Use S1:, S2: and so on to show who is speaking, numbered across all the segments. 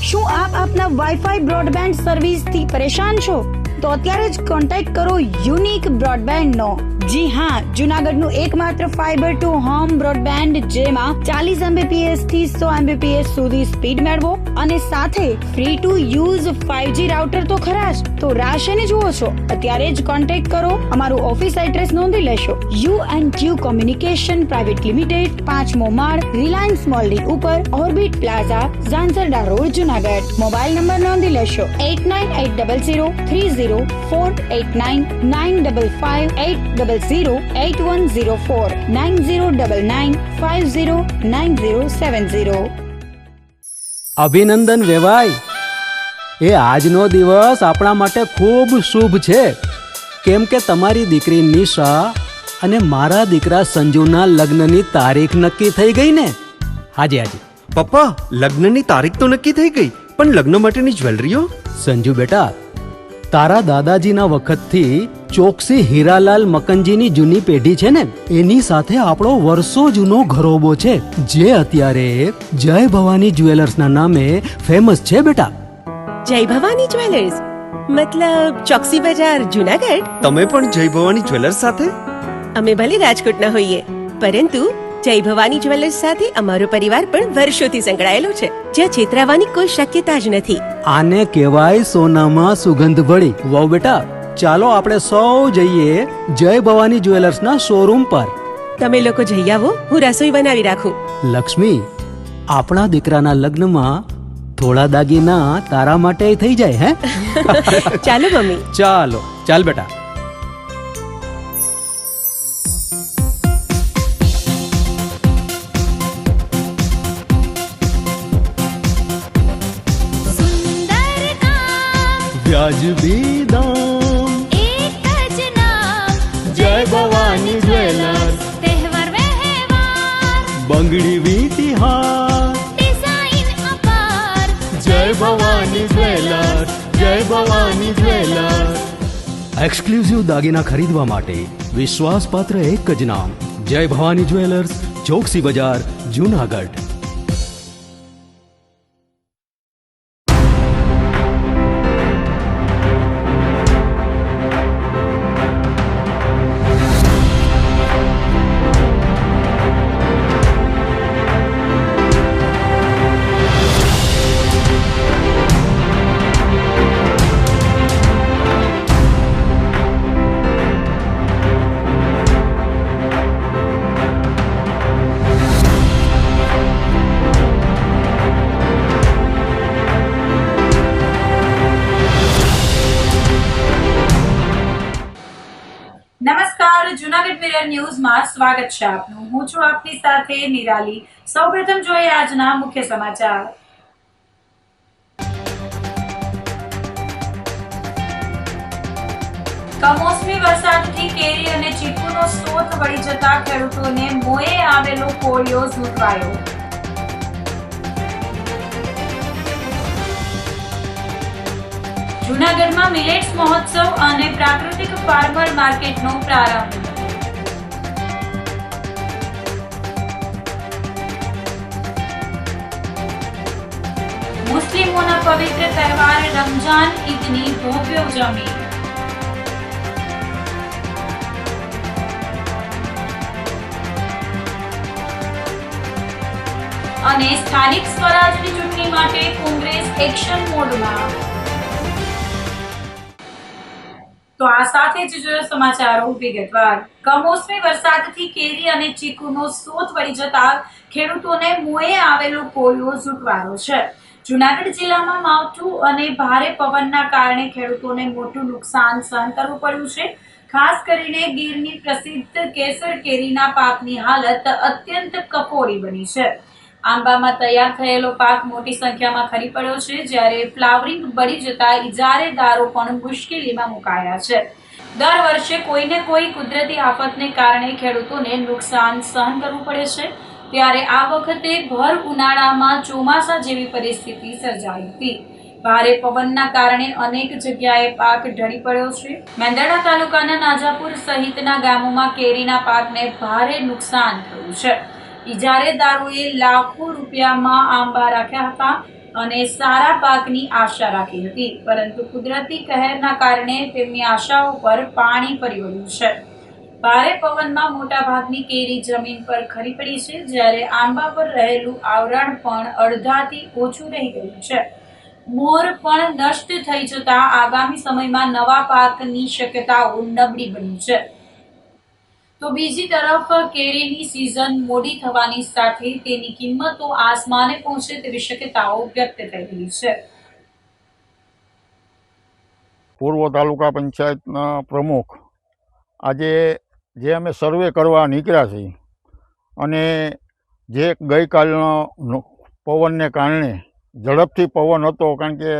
S1: શું આપ આપના વાઈફાઈ બ્રોડબેન્ડ સર્વિસથી પરેશાન છો? તો અત્યારે જ કોન્ટેક્ટ કરો યુનિક બ્રોડબેન્ડનો. જી હા, જૂનાગઢનું એકમાત્ર ફાઈબર ટુ હોમ બ્રોડબેન્ડ, જેમાં 40 Mbps થી 100 Mbps સુધી સ્પીડ મેળવો અને સાથે free to use 5G router તો ખરા જ. તો રાહ શેની જુઓ છો? અત્યારે જ કોન્ટેક્ટ કરો. અમારું ઓફિસ એડ્રેસ નોંધી લેશો. U&Q કોમ્યુનિકેશન પ્રાઇવેટ લિમિટેડ, 5મો માળ, રિલાયન્સ મોલની ઉપર, orbit plaza, Zanzarda road, Junagadh. Mobile number નોંધી લેશો 89800304899558008104 9099509070.
S2: અભિનંદન વેવાય. એ આજનો દિવસ આપણા માટે ખૂબ શુભ છે, કેમ કે તમારી દીકરી નિશા અને મારા દીકરા સંજુના લગ્નની તારીખ નક્કી થઈ ગઈ ને. હાજી હાજી
S3: પપ્પા, લગ્નની તારીખ તો નક્કી થઈ ગઈ, પણ લગ્ન માટેની જ્વેલરીઓ?
S2: સંજુ બેટા, તારા દાદાજીના વખતથી ચોકસી હીરાલાલ મકનજીની જૂની પેઢી છે ને, એની સાથે આપણો વર્ષો જૂનો ઘરોબો છે, જે અત્યારે જય ભવાની જ્વેલર્સના નામે ફેમસ છે બેટા.
S4: જય ભવાની જ્વેલર્સ મતલબ ચોકસી બજાર, જૂનાગઢ?
S3: તમે પણ જય ભવાની જ્વેલર્સ સાથે?
S4: અમે ભલે રાજકોટના હોઈએ, પરંતુ જય ભવાની જ્વેલર્સ સાથે અમારો પરિવાર પણ વર્ષોથી સંકળાયેલો છે, જ્યાં છેતરાવાની કોઈ શક્યતા જ નથી.
S2: આને કહેવાય સોનામાં સુગંધ ભળી. વાવ બેટા, ચાલો આપણે સૌ જઈએ જય ભવાની જ્વેલર્સના શોરૂમ પર.
S4: તમે લોકો જઈ આવો, હું રસોઈ બનાવી રાખું.
S2: લક્ષ્મી, આપણા દીકરાના લગ્નમાં થોડા દાગીના તારા માટે થઈ જાય. હે
S4: ચાલો મમ્મી.
S2: ચાલો ચાલ બેટા. વ્યાજબી દામ,
S5: એક જ નામ,
S2: જય ભવાની જ્વેલર્સ.
S5: તહેવાર વ્યવહાર,
S2: બંગડી વીંટી હાર,
S5: ડિઝાઇન અપાર,
S2: જય ભવાની જ્વેલર્સ, જય ભવાની જ્વેલર્સ. એક્સક્લુઝિવ દાગીના ખરીદવા માટે વિશ્વાસપાત્ર એક જ નામ, જય ભવાની જ્વેલર્સ, ચોકસી બજાર, જૂનાગઢ.
S6: નમસ્કાર, જૂનાગઢ મિરર ન્યૂઝમાં સ્વાગત છે આપનું. હું છું આપની સાથે નિરાલી. સૌપ્રથમ જોઈએ આજના મુખ્ય સમાચાર. કમોસમી વરસાદથી કેરી અને ચીકુનો સ્ત્રોત વળી જતા ખેડૂતોને મોંએ આવેલો કોળિયો ઝૂંટવાયો. જૂનાગઢમાં મિલેટ્સ મહોત્સવ અને પ્રાકૃતિક ફાર્મર માર્કેટનો પ્રારંભ. મુસ્લિમોના પવિત્ર તહેવાર રમઝાન ઈદની ભવ્ય ઉજવણી. અને સ્થાનિક સ્વરાજની ચૂંટણી માટે કોંગ્રેસ એક્શન મોડમાં. તો આ સાથે જ જોયો સમાચારો વિગતવાર. કમોસમી વરસાદથી કેરી અને ચીકુનો સ્ત્રોત વળી જતા ખેડૂતોને મોંએ આવેલો કોળિયો ઝૂંટવાયો છે. જૂનાગઢ જિલ્લામાં માવઠું અને ભારે પવનના કારણે ખેડૂતોને મોટું નુકસાન સહન કરવું પડ્યું છે. ખાસ કરીને ગીરની પ્રસિદ્ધ કેસર કેરીના પાકની હાલત અત્યંત કફોડી બની છે. આંબામાં તૈયાર થયેલો પાક મોટી સંખ્યામાં ખરી પડ્યો છે, જ્યારે ફ્લાવરિંગ બળી જતા ઇજારેદારો પણ મુશ્કેલીમાં મુકાયા છે. દર વર્ષે કોઈને કોઈ કુદરતી આફતને કારણે ખેડૂતોને નુકસાન સહન કરવું પડે છે, ત્યારે આ વખતે ભર ઉનાળામાં ચોમાસા જેવી પરિસ્થિતિ સર્જાઈ હતી. ભારે પવનના કારણે અનેક જગ્યાએ પાક ઢળી પડ્યો છે. મેંદરડા તાલુકાના નાજાપુર સહિતના ગામોમાં કેરીના પાકને ભારે નુકસાન થયું છે. ઇજારેદારોએ લાખો રૂપિયામાં આંબા રાખ્યા હતા. અને સારા પાકની આશા રાખી હતી, પરંતુ કુદરતી કહેરના કારણે તેમની આશાઓ પર પાણી ફરી વળ્યું છે. ભારે પવનમાં મોટાભાગની કેરી જમીન પર ખરી પડી છે, જ્યારે આંબા પર રહેલું આવરણ પણ અડધાથી ઓછું રહી ગયું છે. મોર પણ નષ્ટ થઈ જતા આગામી સમયમાં નવા પાકની શક્યતાઓ નબળી બની છે. તો બીજી તરફ કેરીની સિઝન મોડી થવાની સાથે તેની કિંમતો આસમાને પહોંચે તેવી શક્યતાઓ વ્યક્ત થઈ રહી છે.
S7: પૂર્વ તાલુકા પંચાયતના પ્રમુખ આજે જે અમે સર્વે કરવા નીકળ્યા છીએ અને જે ગઈકાલનો પવનને કારણે ઝડપથી પવન હતો, કારણ કે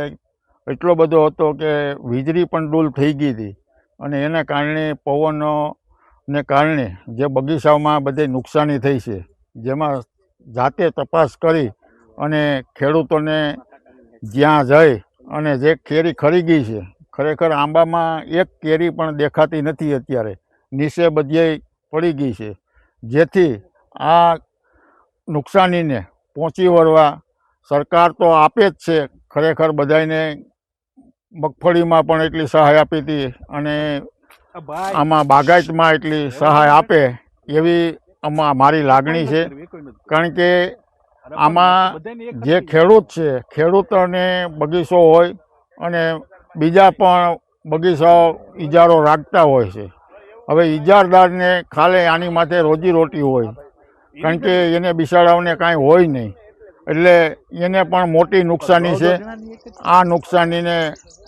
S7: એટલો બધો હતો કે વીજળી પણ ડૂલ થઈ ગઈ હતી અને એના કારણે પવનને કારણે જે બગીચામાં બધી નુકસાની થઈ છે, જેમાં જાતે તપાસ કરી અને ખેડૂતોને જ્યાં જઈ અને જે કેરી ખરી ગઈ છે, ખરેખર આંબામાં એક કેરી પણ દેખાતી નથી, અત્યારે નીચે બધે પડી ગઈ છે, જેથી આ નુકસાનીને પહોંચી વળવા સરકાર તો આપે જ છે. ખરેખર બધાને મગફળીમાં પણ એટલી સહાય આપી હતી અને આમાં બાગાયતમાં એટલી સહાય આપે એવી મારી લાગણી છે. કારણ કે આમાં જે ખેડૂત છે, ખેડૂતોને બગીચો હોય અને બીજા પણ બગીચાઓ ઇજારો રાખતા હોય છે. હવે ઇજારદારને ખાલી આની માથે રોજીરોટી હોય, કારણ કે એને બિચારાઓને કાંઈ હોય નહીં, એટલે એને પણ મોટી નુકસાની છે. આ નુકસાનીને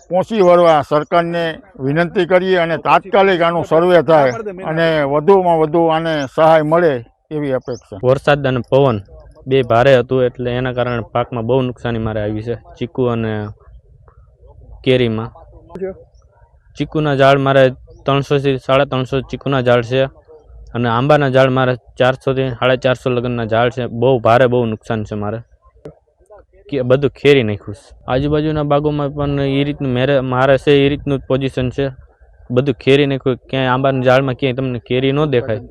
S7: પહોંચી વળવા સરકારને વિનંતી કરીએ અને તાત્કાલિક આનું સર્વે થાય અને વધુમાં વધુ આને સહાય મળે એવી અપેક્ષા.
S8: વરસાદ અને પવન બે ભારે હતું એટલે એના કારણે પાકમાં બહુ નુકસાની મારે આવી છે. ચીકુ અને કેરીમાં ચીકુના ઝાડ મારે 300 થી 350 ચીકુના ઝાડ છે અને આંબાના ઝાડ મારે 400 થી 450 લગનના ઝાડ છે. બહુ ભારે બહુ નુકસાન છે મારે, કે બધું ખેરી નાખ્યું છે. આજુબાજુના બાગોમાં પણ એ રીતનું મારે છે, એ રીતનું જ પોઝિશન છે. બધું ખેરી નાખ્યું. ક્યાંય આંબાના ઝાડમાં ક્યાંય તમને કેરી ન દેખાય.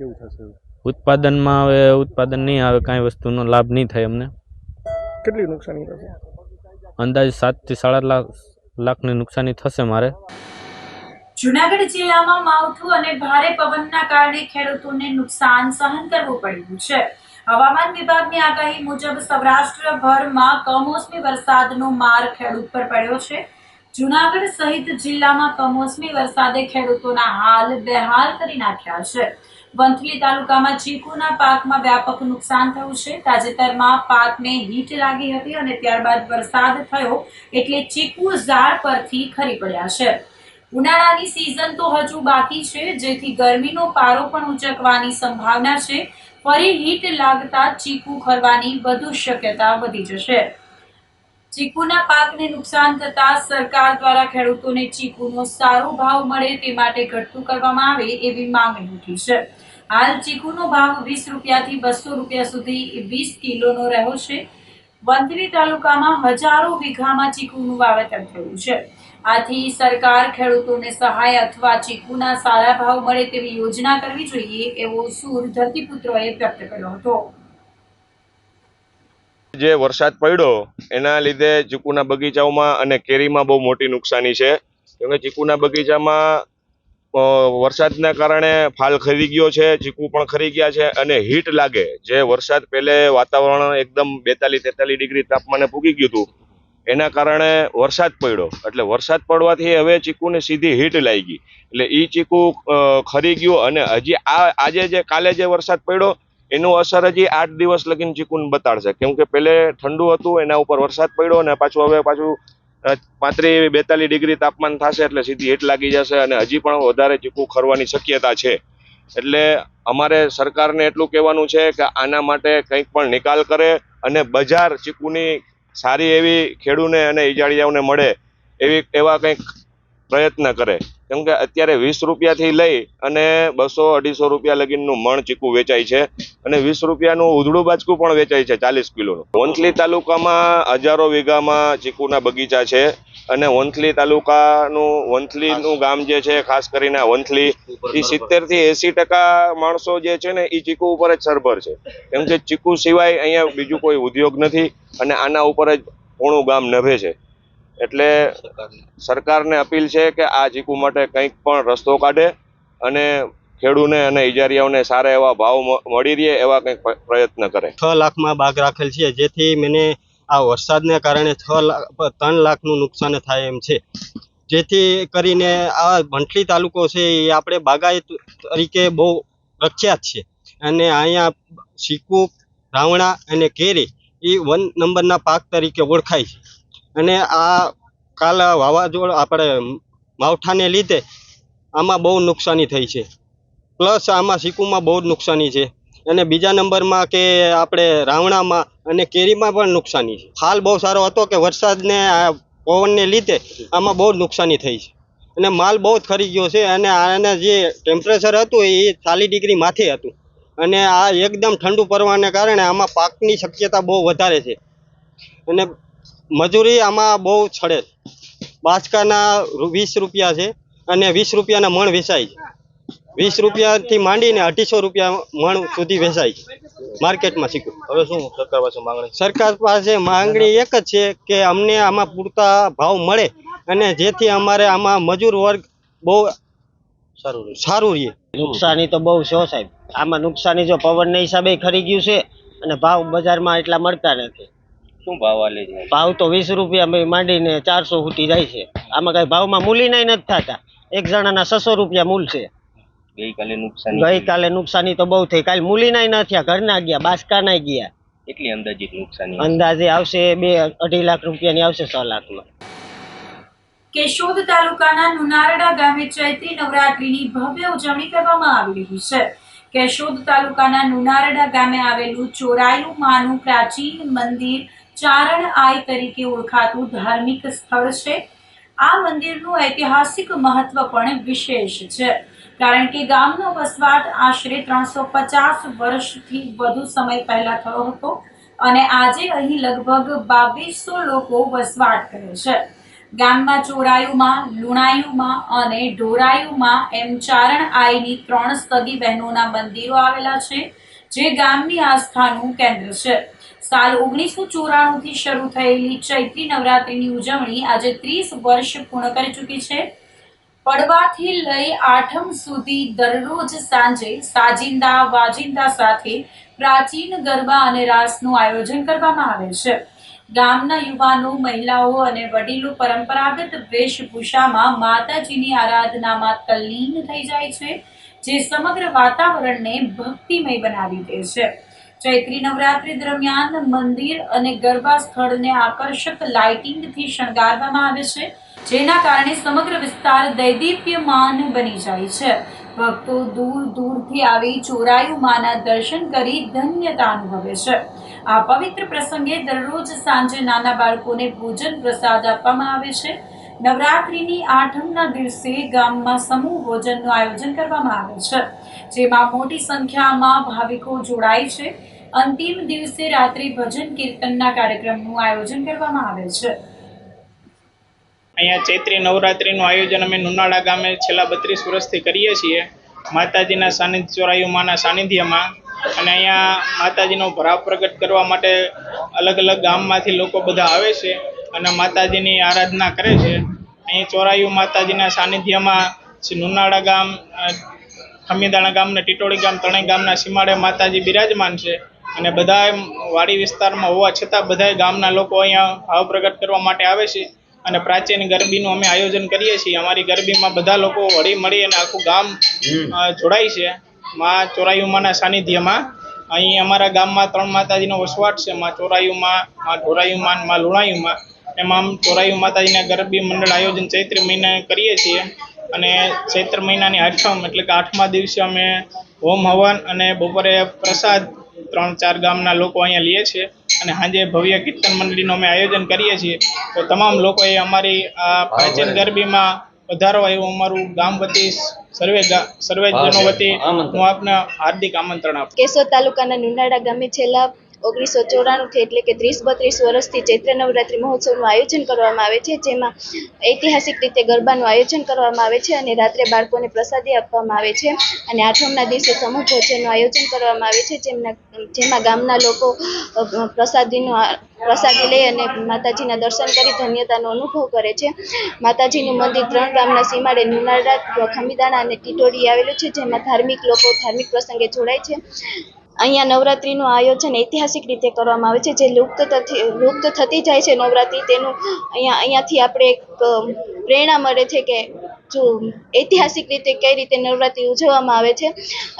S8: ઉત્પાદનમાં હવે ઉત્પાદન નહીં આવે, કાંઈ વસ્તુનો લાભ નહીં થાય અમને.
S9: કેટલી નુકસાની થશે?
S8: અંદાજે 7 થી 7.5 લાખની નુકસાની થશે મારે.
S6: જૂનાગઢ જિલ્લામાં માવઠું અને ભારે પવનના કારણે ખેડૂતોને નુકસાન સહન કરવું પડ્યું છે. હવામાન વિભાગની આગાહી મુજબ સૌરાષ્ટ્રભરમાં કમોસમી વરસાદનો માર ખેડૂત પર પડ્યો છે. જૂનાગઢ સહિત જિલ્લામાં કમોસમી વરસાદે ખેડૂતોના હાલ બેહાલ કરી નાખ્યા છે. વંથલી તાલુકામાં ચીકુના પાકમાં વ્યાપક નુકસાન થયું છે. તાજેતરમાં પાકને હીટ લાગી હતી અને ત્યારબાદ વરસાદ થયો એટલે ચીકુ ઝાડ પરથી ખરી પડ્યા છે. ઉનાળાની સિઝન તો હજુ બાકી છે, જેથી ગરમીનો પારો પણ ઊંચકવાની સંભાવના છે. ફરી હીટ લાગતા ચીકુ ખરવાની વધુ શક્યતા વધી જશે. ચીકુના પાકને નુકસાન થતા સરકાર દ્વારા ખેડૂતોને ચીકુનો સારો ભાવ મળે તે માટે ઘટતું કરવામાં આવે એવી માંગણી ઉઠી છે. હાલ ચીકુનો ભાવ 20 રૂપિયાથી 200 રૂપિયા સુધી 20 કિલોનો રહ્યો છે. વંથલી તાલુકામાં હજારો વીઘામાં ચીકુનું વાવેતર થયું છે. આથી સરકાર ખેડૂતોને સહાય અથવા ચીકુના સારા ભાવ મળે તેવી યોજના કરવી જોઈએ એવો સૂર ધરતીપુત્રોએ વ્યક્ત કર્યો હતો.
S10: જે વરસાદ પડ્યો એના લીધે ચીકુના બગીચાઓમાં અને કેરીમાં બહુ મોટી નુકસાની છે. કેમ કે ચીકુના બગીચામાં વરસાદના કારણે ફાલ ખરી ગયો છે, ચીકુ પણ ખરી ગયા છે અને હીટ લાગે. જે વરસાદ પહેલે વાતાવરણ એકદમ 42-43 ડિગ્રી તાપમાને પૂગી ગયું હતું, એના કારણે વરસાદ પડ્યો. એટલે વરસાદ પડવાથી હવે ચીકુને સીધી હીટ લાગી ગઈ, એટલે એ ચીકુ ખરી ગયું. અને હજી આજે કાલે જે વરસાદ પડ્યો એનું અસર હજી 8 દિવસ લગીને ચીકુને બતાડશે. કેમ કે પહેલે ઠંડુ હતું, એના ઉપર વરસાદ પડ્યો અને હવે પાછું 35-42 ડિગ્રી તાપમાન થશે એટલે સીધી હીટ લાગી જશે અને હજી પણ વધારે ચીકુ ખરવાની શક્યતા છે. એટલે અમારે સરકારને એટલું કહેવાનું છે કે આના માટે કંઈક પણ નિકાલ કરે અને બજાર ચીકુની સારી એવી ખેડૂને અને ઈજાળિયાઓને મળે એવા કંઈક પ્રયત્ન કરે. કેમ કે અત્યારે 20 રૂપિયાથી લઈ અને 200-250 રૂપિયા લગીનનું મણ ચીકુ વેચાય છે અને 20 રૂપિયાનું ઉધડું બાચકું પણ વેચાય છે 40 કિલોનું. વંથલી તાલુકામાં હજારો વીઘામાં ચીકુના બગીચા છે અને વંથલીનું ગામ જે છે, ખાસ કરીને વંથલી, એ 70 થી 80% માણસો જે છે ને એ ચીકુ ઉપર જ સરભર છે. કેમ કે ચીકુ સિવાય અહીંયા બીજું કોઈ ઉદ્યોગ નથી અને આના ઉપર જ પોણું ગામ નભે છે. એટલે સરકારને અપીલ છે કે આ ચીકુ માટે કંઈક પણ રસ્તો કાઢે અને ખેડૂને અને ઇજારિયાઓને સારા એવા ભાવ મળી રહે એવા કંઈક પ્રયત્ન કરે.
S11: 6 લાખમાં બાગ રાખેલ છે, જેથી મને આ વરસાદને કારણે 3 લાખનું નુકસાન થાય એમ છે. જેથી કરીને આ વંથલી તાલુકો છે એ આપણે બાગાયત તરીકે બહુ પ્રખ્યાત છે અને અહીંયા ચીકુ, રાવણા અને કેરી એ 1 નંબરના પાક તરીકે ઓળખાય છે. અને આ કાલ વાવાઝોડા આપણે માવઠાને લીધે આમાં બહુ નુકસાની થઈ છે. પ્લસ આમાં ચીકુમાં બહુ જ નુકસાની છે અને બીજા નંબરમાં કે આપણે રાવણામાં અને કેરીમાં પણ નુકસાની છે. હાલ બહુ સારો હતો કે વરસાદને પવનને લીધે આમાં બહુ જ નુકસાની થઈ છે અને માલ બહુ જ ખરી ગયો છે અને આના જે ટેમ્પરેચર હતું એ 40 ડિગ્રી માથે હતું અને આ એકદમ ઠંડુ પડવાને કારણે આમાં પાકની શક્યતા બહુ વધારે છે અને મજૂરી આમાં બહુ છડે. બાચકાના 20 રૂપિયા છે અને 20 રૂપિયાના મણ વેચાય છે. 20 રૂપિયાથી માંડીને 250 રૂપિયા મણ સુધી વેચાય છે માર્કેટમાં ચીકુ.
S9: હવે શું સરકાર પાસે માંગણી?
S11: સરકાર પાસે માંગણી એક જ છે કે અમને આમાં પૂરતા ભાવ મળે અને જેથી અમારે આમાં મજૂર વર્ગ બહુ સારું રહે.
S12: નુકસાની તો બહુ છે સાહેબ. આમાં નુકસાની જો પવનના હિસાબે ખરી ગયું છે અને ભાવ બજારમાં એટલા મળતા નથી.
S8: શું ભાવ આલે છે?
S12: ભાવ તો 20 રૂપિયા માંડીને 400 સુધી જાય છે. આમાં કઈ ભાવમાં મૂલીના નથી થતા. એક જણાના 600 રૂપિયા મૂલ છે. ગઈકાલે નુકસાની તો બહુ થઈ. કાલે મૂલીના ન થયા, ઘરના ગયા, બાસકાના ગયા.
S8: કેટલી અંદાજિત નુકસાની?
S12: અંદાજે આવશે 2-2.5 લાખ રૂપિયાની આવશે 6 લાખમાં.
S6: કેશોદ તાલુકાના નુનારડા ગામે ચૈત્રી નવરાત્રીની ભવ્ય ઉજવણી કરવામાં આવી રહી છે. કેશોદ તાલુકાના નુનારડા ગામે આવેલું ચોરાયુ માનું પ્રાચીન મંદિર ચારણ આઈ તરીકે ઓળખાતું ધાર્મિક સ્થળ છે. આ મંદિરનું ઐતિહાસિક મહત્વ પણ વિશેષ છે, કારણ કે ગામનો વસવાટ આશરે 350 વર્ષથી વધુ સમય પહેલા થયો હતો અને આજે અહીં લગભગ 2200 લોકો વસવાટ કરે છે. ગામમાં ચોરાયુમાં, લુણાયુમાં અને ઢોરાયુમાં એમ ચારણ આઈની 3 સગી બહેનોના મંદિરો આવેલા છે, જે ગામની આસ્થાનું કેન્દ્ર છે. સાલ 1994 થી શરૂ થયેલી ચૈત્રી નવરાત્રીની ઉજવણી આજે 30 વર્ષ પૂર્ણ કરી ચૂકી છે. પડવાથી લઈ આઠમ સુધી દરરોજ સાંજે સાજિંદા વાજિંદા સાથે પ્રાચીન ગરબા અને રાસનું આયોજન કરવામાં આવે છે. ગામના યુવાનો, મહિલાઓ અને વડીલો પરંપરાગત વેશભૂષામાં માતાજીની આરાધનામાં તલ્લીન થઈ જાય છે, જે સમગ્ર વાતાવરણને ભક્તિમય બનાવી દે છે. ચૈત્રી નવરાત્રી દરમિયાન મંદિર અને ગરબા સ્થળને આકર્ષક લાઇટિંગથી શણગારવામાં આવે છે, જેના કારણે સમગ્ર વિસ્તાર દૈદીપ્યમાન બની જાય છે. ભક્તો દૂર દૂરથી આવી ચોરાયુ માના દર્શન કરી ધન્યતા અનુભવે છે. આ પવિત્ર પ્રસંગે દરરોજ સાંજે નાના બાળકોને ભોજન પ્રસાદ આપવામાં આવે છે. નવરાત્રીની આઠમના દિવસે ગામમાં સમૂહ ભોજનનું આયોજન કરવામાં આવે છે, જેમાં મોટી સંખ્યામાં ભાવિકો જોડાય છે. અંતિમ દિવસે રાત્રિ ભજન કીર્તનના કાર્યક્રમનું આયોજન કરવામાં આવે છે.
S13: અહીંયા ચૈત્રી નવરાત્રીનું આયોજન અમે નુનાળા ગામે છેલ્લા 32 વર્ષથી કરીએ છીએ, માતાજીના સાનિધ્ય, ચોરાયુ માના સાનિધ્યમાં. અને અહીંયા માતાજીનો ભાવ પ્રગટ કરવા માટે અલગ અલગ ગામમાંથી લોકો બધા આવે છે અને માતાજીની આરાધના કરે છે. અહીં ચોરાયુ માતાજીના સાનિધ્યમાં નુનાળા ગામ, ખમીદાણા ગામ અને ટીટોળી ગામ, ત્રણેય ગામના સીમાડે માતાજી બિરાજમાન છે. અને બધા વાડી વિસ્તારમાં હોવા છતાં બધા ગામના લોકો અહીંયા ભાવ પ્રગટ કરવા માટે આવે છે અને પ્રાચીન ગરબીનું અમે આયોજન કરીએ છીએ. અમારી ગરબીમાં બધા લોકો હળી મળી અને આખું ગામ જોડાય છે માં ચોરાયુમાના સાનિધ્યમાં. અહીં અમારા ગામમાં 3 માતાજીનો વસવાટ છે, માં ચોરાયુમાં, માં ઢોરાયુમાં, માં લુણાયુમાં. એમાં ચોરાયુ માતાજીના ગરબી મંડળ આયોજન ચૈત્ર મહિને કરીએ છીએ અને ચૈત્ર મહિનાની આઠમ એટલે કે 8મા દિવસે અમે હોમ હવન અને બપોરે પ્રસાદ 3-4 ગામના લોકો અહીંયા લે છે અને સાંજે ભવ્ય કીર્તન મંડળીનું અમે આયોજન કરીએ છીએ. તો તમામ લોકોએ અમારી આ પ્રાચીન ગરબીમાં વધારવા એવું અમારું ગામ વતી સર્વે જનો વતી હું આપને હાર્દિક આમંત્રણ આપું.
S14: કેશોદ તાલુકાના નુનાળા ગામે છેલ્લા 1994 એટલે કે 30-32 વર્ષથી ચૈત્ર નવરાત્રિ મહોત્સવનું આયોજન કરવામાં આવે છે, જેમાં ઐતિહાસિક રીતે ગરબાનું આયોજન કરવામાં આવે છે અને રાત્રે બાળકોને પ્રસાદી આપવામાં આવે છે અને આઠમના દિવસે સમૂહ ભોજનનું આયોજન કરવામાં આવે છે, જેમાં ગામના લોકો પ્રસાદી લઈ અને માતાજીના દર્શન કરી ધન્યતાનો અનુભવ કરે છે. માતાજીનું મંદિર 3 ગામના સીમાડે નુનાળા, ખમીદાણા અને ટીટોડી આવેલું છે, જેમાં ધાર્મિક લોકો ધાર્મિક પ્રસંગે જોડાય છે. અહીંયા નવરાત્રિનું આયોજન ઐતિહાસિક રીતે કરવામાં આવે છે, જે લુપ્ત થતી જાય છે નવરાત્રિ, તેનું અહીંયાથી આપણે એક પ્રેરણા મળે છે કે જો ઐતિહાસિક રીતે કઈ રીતે નવરાત્રિ ઉજવવામાં આવે છે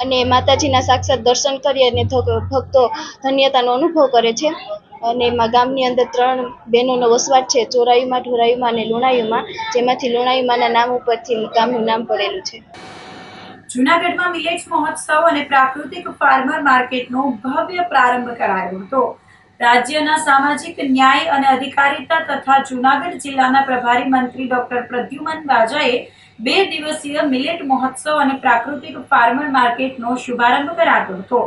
S14: અને માતાજીના સાક્ષાત દર્શન કરી અને ભક્તો ધન્યતાનો અનુભવ કરે છે. અને એમાં ગામની અંદર 3 બહેનોનો વસવાટ છે, ચોરાયુમાં, ઢોરાયુમાં અને લુણાયુમાં, જેમાંથી લુણાયુમાંના નામ ઉપરથી ગામનું નામ પડેલું છે.
S6: જૂનાગઢમાં મિલેટ્સ મહોત્સવ અને પ્રાકૃતિક ફાર્મર માર્કેટનો ભવ્ય પ્રારંભ કરાયો હતો. રાજ્યના સામાજિક ન્યાય અને અધિકારીતા તથા જૂનાગઢ જિલ્લાના પ્રભારી મંત્રી ડોક્ટર પ્રદ્યુમન વાજાએ 2 દિવસીય મિલેટ મહોત્સવ અને પ્રાકૃતિક ફાર્મર માર્કેટનો શુભારંભ કરાવ્યો હતો.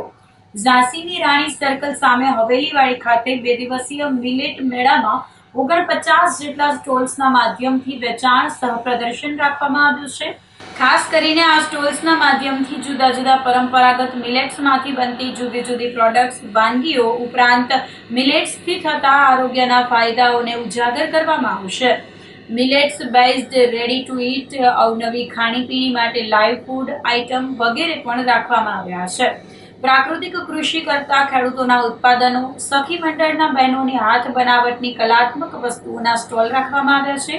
S6: ઝાંસીની રાણી સર્કલ સામે હવેલીવાડી ખાતે 2 દિવસીય મિલેટ મેળામાં 49 જેટલા સ્ટોલ્સના માધ્યમથી વેચાણ સહ પ્રદર્શન રાખવામાં આવ્યું છે. ખાસ કરીને આ સ્ટોલ્સના માધ્યમથી જુદા જુદા પરંપરાગત મિલેટ્સમાંથી બનતી જુદી જુદી પ્રોડક્ટ્સ, વાનગીઓ ઉપરાંત મિલેટ્સથી થતા આરોગ્યના ફાયદાઓને ઉજાગર કરવામાં આવશે. Millets based ready to eat અવનવી ખાણીપીણી માટે લાઈવ ફૂડ આઇટમ વગેરે પણ રાખવામાં આવ્યા છે. પ્રાકૃતિક કૃષિ કરતા ખેડૂતોના ઉત્પાદનો, સખી મંડળના બહેનોની હાથ બનાવટની કલાત્મક વસ્તુઓના સ્ટોલ રાખવામાં આવ્યા છે.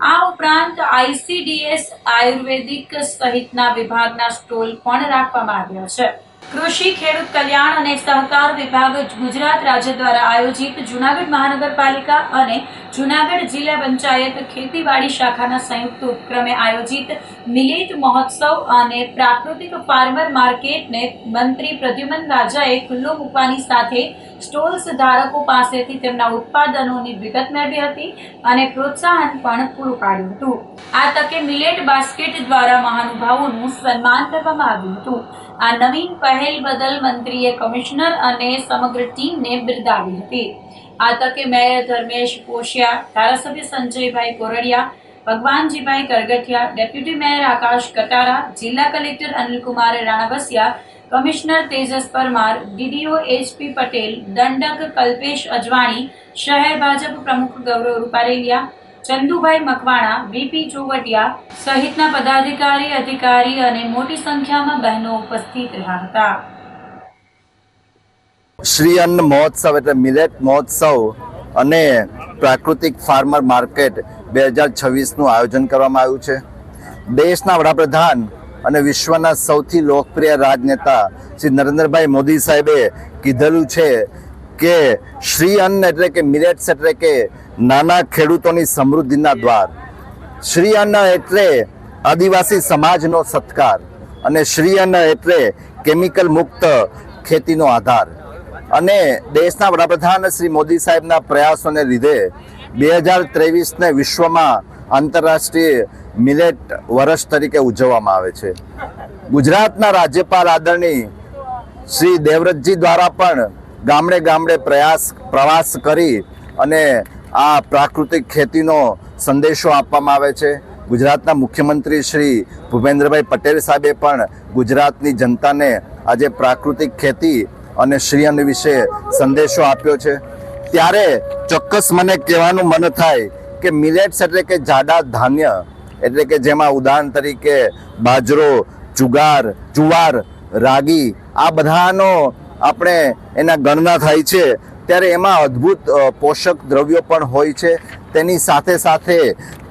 S6: આ ઉપરાંત ICDS આયુર્વેદિક સહિતના વિભાગના સ્ટોલ પણ રાખવામાં આવ્યા છે. કૃષિ, ખેડૂત કલ્યાણ અને સહકાર વિભાગ ગુજરાત રાજ્ય દ્વારા આયોજિત જૂનાગઢ મહાનગરપાલિકા અને જૂનાગઢ જિલ્લા પંચાયત ખેતીવાડી શાખાના સંયુક્ત ઉપક્રમે આયોજિત મિલેટ મહોત્સવ અને પ્રાકૃતિક ફાર્મર માર્કેટને મંત્રી પ્રદ્યુમન વાજાએ ખુલ્લો મૂકવાની સાથે સ્ટોલ્સ ધારકો પાસેથી તેમના ઉત્પાદનોની વિગત મેળવી હતી અને પ્રોત્સાહન પણ પૂરું પાડ્યું હતું. આ તકે મિલેટ બાસ્કેટ દ્વારા મહાનુભાવોનું સન્માન કરવામાં આવ્યું હતું. આ નવીન પહેલ બદલ મંત્રીએ કમિશનર અને સમગ્ર ટીમને બિરદાવી હતી. આ તકે મેયર ધર્મેશ પોશિયા, ધારાસભ્ય સંજયભાઈ કોરડિયા, ભગવાનજીભાઈ કરગઠિયા, ડેપ્યુટી મેયર આકાશ કટારા, જિલ્લા collector Anilkumar Ranavasiya, commissioner Tejas Parmar, DDO HP Patel, દંડક કલ્પેશ અજવાણી, શહેર ભાજપ પ્રમુખ ગૌરવ રૂપારેલિયા, ચંદુભાઈ મકવાણા, VP ચોવટિયા સહિતના પદાધિકારી, અધિકારી અને મોટી સંખ્યામાં બહેનો ઉપસ્થિત રહ્યા હતા.
S15: શ્રી અન્ન મહોત્સવ એટલે મિલેટ મહોત્સવ અને પ્રાકૃતિક ફાર્મર માર્કેટ 2026નું આયોજન કરવામાં આવ્યું છે. દેશના વડાપ્રધાન અને વિશ્વના સૌથી લોકપ્રિય રાજનેતા શ્રી નરેન્દ્રભાઈ મોદી સાહેબે કીધેલું છે કે શ્રી અન્ન એટલે કે મિલેટ્સ એટલે કે નાના ખેડૂતોની સમૃદ્ધિના દ્વાર. શ્રી અન્ન એટલે આદિવાસી સમાજનો સત્કાર અને શ્રી અન્ન એટલે કેમિકલ મુક્ત ખેતીનો આધાર. અને દેશના વડાપ્રધાન શ્રી મોદી સાહેબના પ્રયાસોને લીધે 2023ને વિશ્વમાં આંતરરાષ્ટ્રીય મિલેટ વર્ષ તરીકે ઉજવવામાં આવે છે. ગુજરાતના રાજ્યપાલ આદરણીય શ્રી દેવવ્રતજી દ્વારા પણ ગામડે ગામડે પ્રવાસ કરી અને આ પ્રાકૃતિક ખેતીનો સંદેશો આપવામાં આવે છે. ગુજરાતના મુખ્યમંત્રી શ્રી ભૂપેન્દ્રભાઈ પટેલ સાહેબે પણ ગુજરાતની જનતાને આજે પ્રાકૃતિક ખેતી અને શ્રી અન્ન વિશે સંદેશો આપ્યો છે. ત્યારે ચોક્કસ મને કહેવાનું મન થાય કે મિલેટ્સ એટલે કે જાડા ધાન્ય એટલે કે જેમાં ઉદાહરણ તરીકે બાજરો, જુવાર, રાગી આ બધાનો આપણે એના ગણના થાય છે. ત્યારે એમાં અદ્ભુત પોષક દ્રવ્યો પણ હોય છે. તેની સાથે સાથે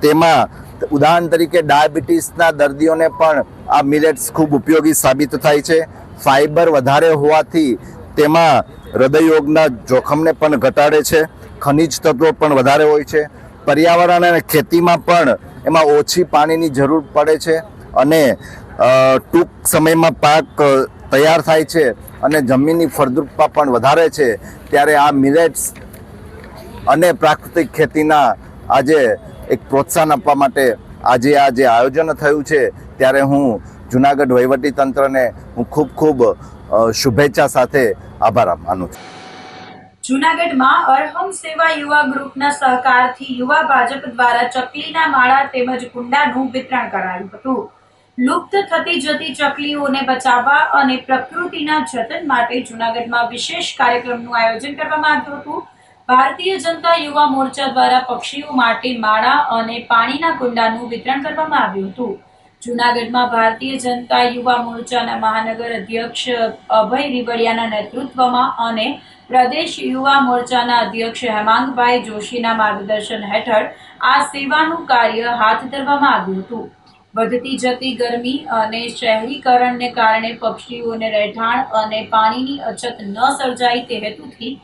S15: તેમાં ઉદાહરણ તરીકે ડાયાબિટીસના દર્દીઓને પણ આ મિલેટ્સ ખૂબ ઉપયોગી સાબિત થાય છે. ફાઇબર વધારે હોવાથી તેમાં હૃદયરોગના જોખમને પણ ઘટાડે છે. ખનિજ તત્વો પણ વધારે હોય છે. પર્યાવરણ અને ખેતીમાં પણ એમાં ઓછી પાણીની જરૂર પડે છે અને ટૂંક સમયમાં પાક તૈયાર થાય છે અને જમીનની ફળદ્રુપતા પણ વધારે છે. ત્યારે આ મિલેટ્સ અને પ્રાકૃતિક ખેતીના આજે એક પ્રોત્સાહન આપવા માટે આજે આ જે આયોજન થયું છે ત્યારે હું જૂનાગઢ વહીવટી તંત્રને હું ખૂબ શુભેચ્છા સાથે આભાર માનું છું.
S6: જૂનાગઢમાં અરહમ સેવા યુવા ગ્રુપના સહકારથી યુવા ભાજપ દ્વારા ચકલીના માળા તેમજ કુંડાનું વિતરણ કરાયું હતું. લુપ્ત થતી જતી ચકલીઓને બચાવવા અને પ્રકૃતિના જતન માટે જૂનાગઢમાં વિશેષ કાર્યક્રમનું આયોજન કરવામાં આવ્યું હતું. ભારતીય જનતા યુવા મોરચા દ્વારા પક્ષીઓ માટે માળા અને પાણીના કુંડાનું વિતરણ કરવામાં આવ્યું હતું. જૂનાગઢમાં ભારતીય જનતા યુવા મોરચાના મહાનગર અધ્યક્ષ અભય રીબડિયાના નેતૃત્વમાં અને પ્રદેશ યુવા મોરચાના અધ્યક્ષ હેમાંગભાઈ જોશીના માર્ગદર્શન હેઠળ આ સેવાનું કાર્ય હાથ ધરવામાં આવ્યું હતું. વધતી જતી ગરમી અને શહેરીકરણને કારણે પક્ષીઓને રહેઠાણ અને પાણીની અછત ન સર્જાય તે હેતુથી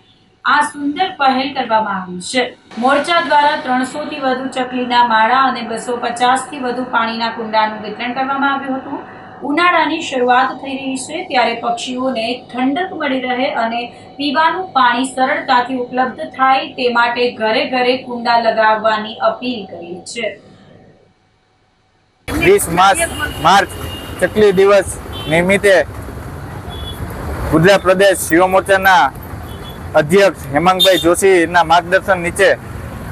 S6: આ સુંદર પહેલ કરવામાં આવી છે. મોરચા દ્વારા 300 થી વધુ ચકલીના માળા અને 250 થી વધુ પાણીના કુંડાનું વિતરણ કરવામાં આવ્યું હતું. ઉનાળાની શરૂઆત થઈ રહી છે ત્યારે પક્ષીઓને ઠંડક મળી રહે અને પીવાનું પાણી સરળતાથી ઉપલબ્ધ થાય તે માટે ઘરે ઘરે કુંડા લગાવવાની અપીલ કરી છે.
S16: 20 માર્ચ ચકલી દિવસ નિમિત્તે ગુજરાત પ્રદેશ યુવા મોરચાના અધ્યક્ષ હેમાંગભાઈ જોશીના માર્ગદર્શન નીચે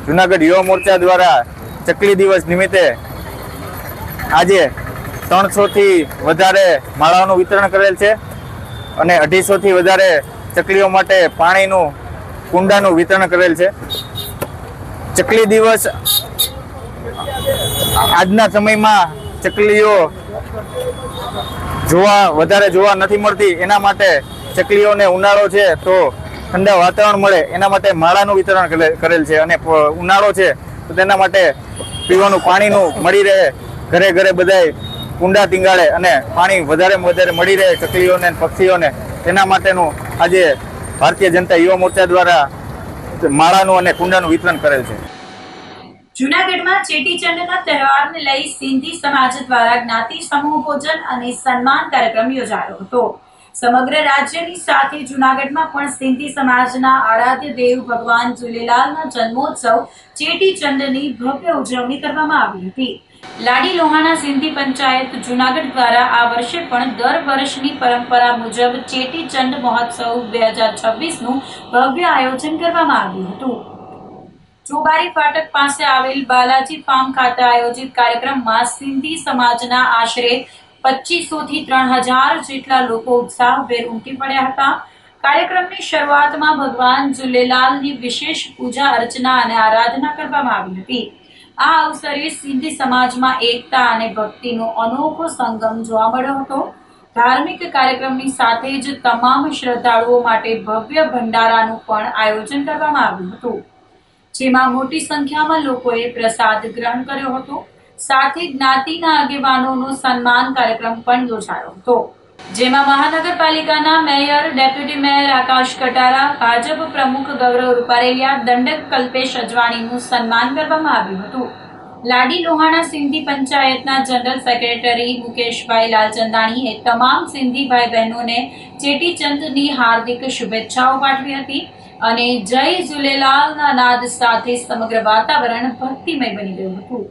S16: જૂનાગઢ યુવા મોરચા દ્વારા ચકલી દિવસ નિમિત્તે આજે 300 થી વધારે માળાઓનું વિતરણ કરેલ છે અને 250 થી વધારે ચકલીઓ માટે પાણીનું કુંડાનું વિતરણ કરેલ છે. ચકલી દિવસ આજના સમયમાં ચકલીઓ વધારે જોવા નથી મળતી. એના માટે ચકલીઓને ઉનાળો છે તો ઠંડા વાતાવરણ મળે એના માટે માળાનું વિતરણ કરેલ છે અને ઉનાળો છે તો તેના માટે પીવાનું પાણીનું મળી રહે, ઘરે ઘરે બધાય કુંડા ટીંગાળે અને પાણી વધારેમાં વધારે મળી રહે ચકલીઓને પક્ષીઓને, તેના માટેનું આજે ભારતીય જનતા યુવા મોરચા દ્વારા માળાનું અને કુંડાનું વિતરણ કરેલ છે.
S6: જૂનાગઢમાં ચેટીચંડના તહેવારને લઈ સિંધી સમાજ દ્વારા જ્ઞાતિ સમૂહ ભોજન અને સન્માન કાર્યક્રમ યોજાયો હતો. સમગ્ર રાજ્યની સાથે જૂનાગઢમાં પણ સિંધી સમાજના આરાધ્ય દેવ ભગવાન ઝૂલેલાલના જન્મોત્સવ ચેટીચંડની ભવ્ય ઉજવણી કરવામાં આવી હતી. લાડી લોહાણા સિંધી પંચાયત જૂનાગઢ દ્વારા આ વર્ષે પણ દર વર્ષની પરંપરા મુજબ ચેટીચંડ મહોત્સવ 2026નું ભવ્ય આયોજન કરવામાં આવ્યું હતું. ચોબારી ફાટક પાસે આવેલ બાલાજી ફાર્મ ખાતે આયોજિત કાર્યક્રમમાં સિંધી સમાજના આશરે 2500 થી 3000 જેટલા લોકો ઉત્સાહભેર ઉમટી પડ્યા હતા. કાર્યક્રમની શરૂઆતમાં ભગવાન ઝૂલેલાલની વિશેષ પૂજા અર્ચના અને આરાધના કરવામાં આવી હતી. આ અવસરે સિંધી સમાજમાં એકતા અને ભક્તિનો અનોખો સંગમ જોવા મળ્યો હતો. ધાર્મિક કાર્યક્રમની સાથે જ તમામ શ્રદ્ધાળુઓ માટે ભવ્ય ભંડારાનું પણ આયોજન કરવામાં આવ્યું હતું, જેમાં મોટી સંખ્યામાં લોકોએ પ્રસાદ ગ્રહણ કર્યો હતો. સાથે જ્ઞાતિના આગેવાનોનો સન્માન કાર્યક્રમ પણ યોજાયો હતો, જેમાં મહાનગરપાલિકાના મેયર, ડેપ્યુટી મેયર આકાશ કટારા, ભાજપ પ્રમુખ ગૌરવ રૂપારેલિયા, દંડક કલ્પેશ અજવાણીનું સન્માન કરવામાં આવ્યું હતું. લાડી લોહાણા સિંધી પંચાયતના જનરલ સેક્રેટરી મુકેશભાઈ લાલચંદાણીએ તમામ સિંધી ભાઈ બહેનોને ચેટીચંડની હાર્દિક શુભેચ્છાઓ પાઠવી હતી અને જય ઝૂલેલાલના નાદ સાથે સમગ્ર વાતાવરણ ભક્તિમય બની ગયું હતું.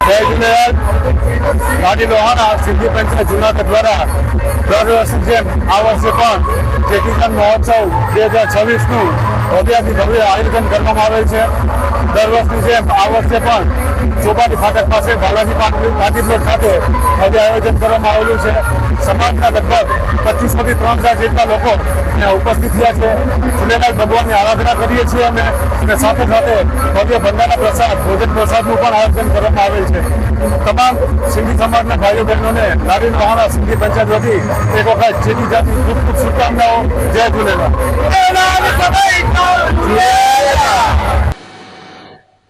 S16: જય ઝૂલેલાલ. લાડી લોહાણા સિંધી પંચાયત જૂનાગઢ દ્વારા દર વર્ષની જેમ આ વર્ષે પણ ચેટીચંડ મહોત્સવ 2026નું ભવ્યાથી ભવ્ય આયોજન કરવામાં આવેલ છે. દર વર્ષની જેમ આ વર્ષે પણ ચોબારી ફાટક પાસે બાલાજી પાર્ટી પ્લોટ ખાતે ભવ્ય આયોજન કરવામાં આવેલું છે. સમાજના લગભગ 2500 થી 3000 જેટલા લોકો ઉપસ્થિત થયા છે. ઝૂલેલાલ ભગવાનની આરાધના કરીએ છીએ અને સાથે સાથે ભવ્ય ભંડારા પ્રસાદ, ભોજન પ્રસાદનું પણ આયોજન કરવામાં આવેલ છે. તમામ સિંધી સમાજના ભાઈઓ બહેનોને લાડી લોહાણા સિંધી પંચાયત વતી એક વખત ચેટી જાતિ ખૂબ ખૂબ શુભકામનાઓ. જય ઝૂલેલાલ.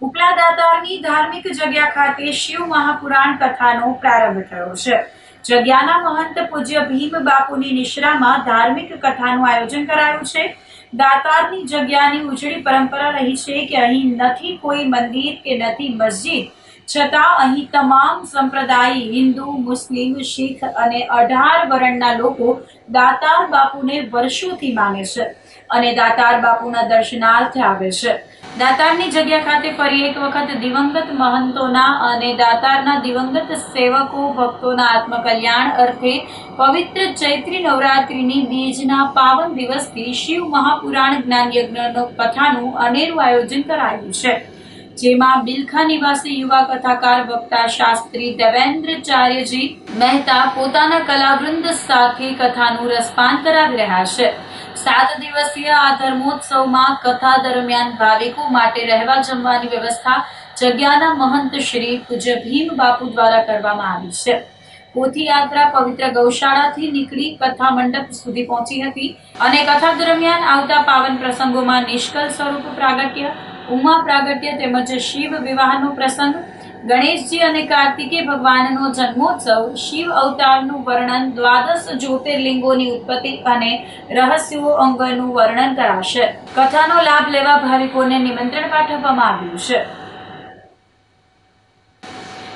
S6: ઉપલા દાતારની ધાર્મિક જગ્યા ખાતે શિવ મહાપુરાણ કથાનો પ્રારંભ થયો છે. જગ્યાના મહંત પૂજ્ય ભીમ બાપુની નિશ્રામાં ધાર્મિક કથાનું આયોજન કરાયું છે. દાતારની જગ્યાની ઉજળી પરંપરા રહી છે કે અહીં નથી કોઈ મંદિર કે નથી મસ્જિદ, છતાં અહીં તમામ સંપ્રદાય, હિન્દુ, મુસ્લિમ, શીખ અને 18 વર્ણના લોકો દાતાર બાપુને વર્ષોથી માને છે અને દાતાર બાપુના દર્શનાર્થે આવે છે. દાતારની જગ્યા ખાતે ફરી એક વખત દિવંગત મહંતોના અને દાતારના દિવંગત સેવકો ભક્તોના આત્મકલ્યાણ અર્થે પવિત્ર ચૈત્રી નવરાત્રિની બીજના પાવન દિવસથી શિવ મહાપુરાણ જ્ઞાન યજ્ઞનો કથાનું અનેરું આયોજન કરાયું છે, જેમાં બિલખા નિવાસી યુવા કથાકાર વક્તા શાસ્ત્રી દેવેન્દ્રચાર્યજી મહેતા પોતાના કલાવૃંદ સાથે કથાનું રસપાન કરાવી રહ્યા છે। 7 દિવસીય આ ધર્મોત્સવમાં કથા દરમિયાન ભાવિકો માટે રહેવા જમવાની વ્યવસ્થા જગ્યાના મહંત શ્રી પૂજ્ય ભીમ બાપુ દ્વારા કરવામાં આવી છે। પોથી યાત્રા પવિત્ર ગૌશાળાથી નીકળી કથા મંડપ સુધી પહોંચી હતી અને કથા દરમિયાન આવતા પાવન પ્રસંગોમાં નિષ્કલ સ્વરૂપ પ્રાગટ્ય, ઉમા પ્રાગટ્ય તેમજ શિવ વિવાહનો પ્રસંગ, ગણેશજી અને કાર્તિકેય ભગવાનનો જન્મોત્સવ, શિવ અવતારનું વર્ણન, દ્વાદશ જ્યોતિર્લિંગોની ઉત્પત્તિ અને રહસ્યો અંગોનું વર્ણન કરાશે। કથાનો લાભ લેવા ભાવિકોને નિમંત્રણ પાઠવવામાં આવ્યું છે।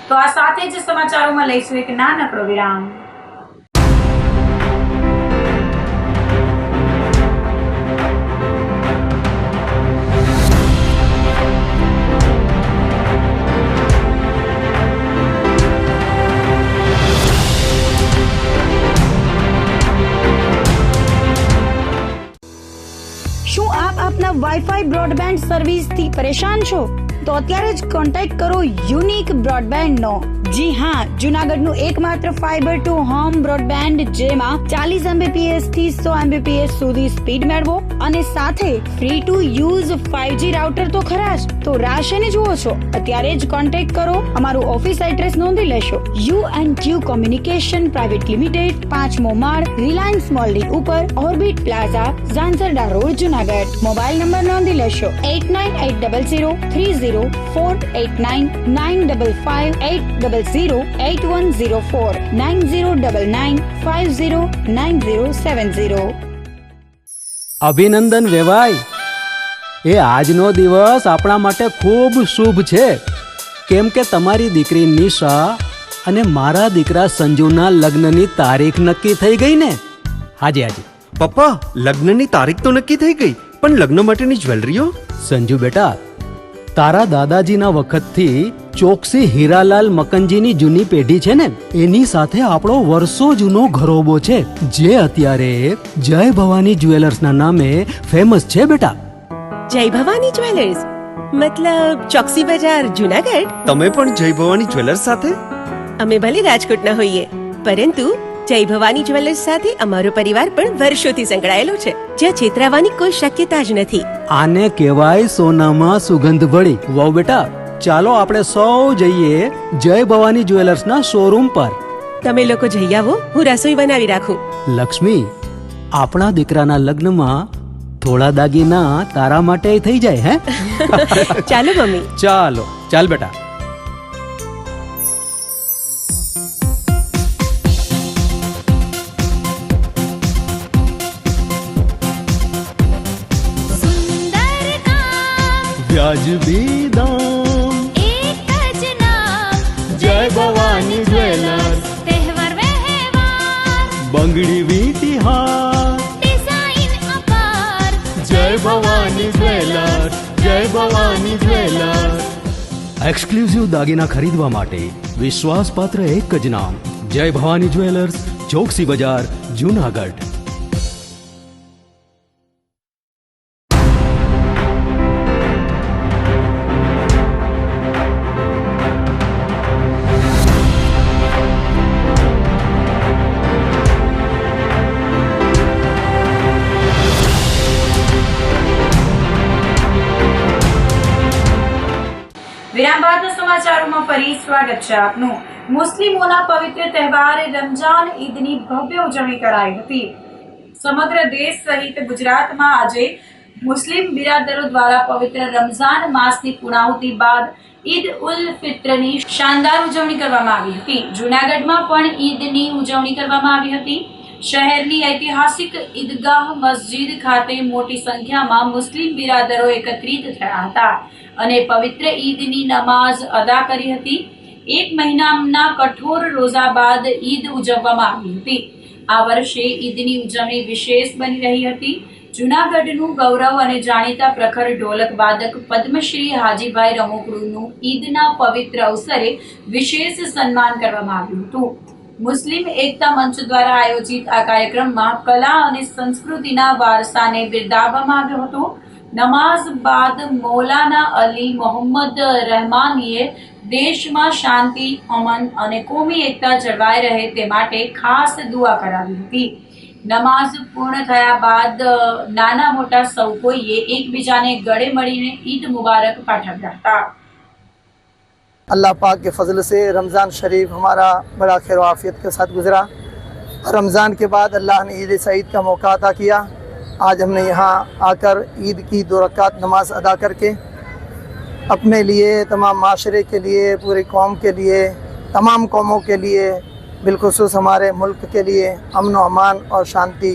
S6: તો આ સાથે જ સમાચારોમાં લઈશું એક નાનકડો વિરામ।
S1: શું આપ આપના વાઈફાઈ બ્રોડબેન્ડ સર્વિસથી પરેશાન છો? તો અત્યારે જ કોન્ટેક્ટ કરો યુનિક બ્રોડબેન્ડનો। જી હા, જૂનાગઢનું એકમાત્ર ફાઈબર ટુ હોમ બ્રોડબેન્ડ, જેમાં 40 Mbps થી 100 Mbps સુધી સ્પીડ મેળવો અને સાથે free to use 5G router તો ખરા જ। તો રાહ શેની જુઓ છો? અત્યારે જ કોન્ટેક્ટ કરો। અમારું ઓફિસ એડ્રેસ નોંધી લેશો। U&Q કોમ્યુનિકેશન પ્રાઇવેટ લિમિટેડ, 5મો માળ, રિલાયન્સ મોલની ઉપર, orbit plaza, Zanzarda road, Junagadh. Mobile number નોંધી લેશો 89800304899558008104 9099509070।
S2: અભિનંદન વેવાય, એ આજનો દિવસ આપણા માટે ખૂબ શુભ છે, કેમ કે તમારી દીકરી નિશા અને મારા દીકરા સંજુના લગ્નની તારીખ નક્કી થઈ ગઈ ને। હાજી હાજી
S3: પપ્પા, લગ્નની તારીખ તો નક્કી થઈ ગઈ, પણ લગ્ન માટેની જ્વેલરીઓ?
S2: સંજુ બેટા, તારા દાદાજીના વખતથી ચોકસી હીરાલાલ મકનજીની જૂની પેઢી છે ને, એની સાથે આપણો વર્ષો જૂનો ઘરોબો છે, જે અત્યારે જય ભવાની જ્વેલર્સના નામે ફેમસ છે બેટા।
S4: જય ભવાની જ્વેલર્સ મતલબ ચોકસી બજાર, જૂનાગઢ?
S3: તમે પણ જય ભવાની જ્વેલર્સ સાથે?
S4: અમે ભલે રાજકોટના હોઈએ, પરંતુ જય ભવાની જ્વેલર્સ સાથે અમારો પરિવાર પણ વર્ષોથી સંકળાયેલો છે, જ્યાં છેતરાવાની કોઈ શક્યતા જ નથી।
S2: આને કહેવાય સોનામાં સુગંધ ભળી। વાવ બેટા, ચાલો આપણે સૌ જઈએ જય ભવાની જ્વેલર્સના શોરૂમ પર।
S4: તમે લોકો જઈ આવો, હું રસોઈ બનાવી રાખું।
S2: લક્ષ્મી, આપણા દીકરાના લગ્નમાં થોડા દાગીના તારા માટે થઈ જાય હે?
S4: ચાલો મમ્મી।
S2: ચાલો ચાલ બેટા। વ્યાજબી દામ,
S5: એક જ નામ,
S2: જય ભવાની જ્વેલર્સ।
S5: તહેવાર વ્યવહાર,
S2: બંગડી વીટી હાર,
S5: ડિઝાઇન અપાર,
S2: જય ભવાની જ્વેલર્સ, જય ભવાની જ્વેલર્સ। એક્સક્લુઝિવ દાગીના ખરીદવા માટે વિશ્વાસપાત્ર એક જ નામ, જય ભવાની જ્વેલર્સ, ચોકસી બજાર, જૂનાગઢ।
S6: વિરામ બાદના સમાચારોમાં ફરી સ્વાગત છે આપનું। મુસ્લિમોના પવિત્ર તહેવાર રમજાન ઈદની ભવ્ય ઉજવણી કરાઈ હતી। સમગ્ર દેશ સહિત ગુજરાતમાં આજે મુસ્લિમ બિરાદરો દ્વારા પવિત્ર રમઝાન માસની પૂર્ણાહુતિ બાદ ઈદ ઉલ ફિત્રની શાનદાર ઉજવણી કરવામાં આવી હતી। જૂનાગઢમાં પણ ઈદની ઉજવણી કરવામાં આવી હતી। શહેરની ઐતિહાસિક ઈદગાહ મસ્જિદ ખાતે મોટી સંખ્યામાં મુસ્લિમ બિરાદરો એકત્રિત થયા હતા અને પવિત્ર ઈદની નમાઝ અદા કરી હતી। 1 મહિનાના કઠોર રોઝા બાદ ઈદ ઉજવવામાં આવી હતી। આ વર્ષે ઈદની ઉજવણી વિશેષ બની રહી હતી। જૂનાગઢનું ગૌરવ અને જાણીતા પ્રખર ઢોલક વાદક પદ્મશ્રી હાજીભાઈ રમોકડુનું ઈદના પવિત્ર અવસરે વિશેષ સન્માન કરવામાં આવ્યું હતું. મુસ્લિમ એકતા મંચ દ્વારા આયોજિત આ કાર્યક્રમમાં કલા અને સંસ્કૃતિના વારસાને બિરદાવવામાં આવ્યો હતો. નમાઝ બાદ મૌલાના અલી મોહમ્મદ રહેમાનીએ દેશમાં શાંતિ, અમન અને કોમી એકતા જળવાઈ રહે તે માટે ખાસ દુઆ કરાવી હતી. નમાઝ પૂર્ણ થયા બાદ નાના મોટા સૌ કોઈએ એકબીજાને ગળે મળીને ईद मुबारक पाठव्या था.
S17: अल्लाह पाक के फजल से रमज़ान शरीफ हमारा बड़ा खैर आफियत के साथ गुजरा. रमज़ान के बाद अल्लाह ने ईद सईद का मौका अता किया. आज हमने यहाँ आकर ईद की 2 रकात नमाज अदा करके अपने लिए, तमाम माशरे के लिए, पूरी कौम के लिए, तमाम कौमों के लिए, बिलखुसूस हमारे मुल्क के लिए अमन व अमान और शांति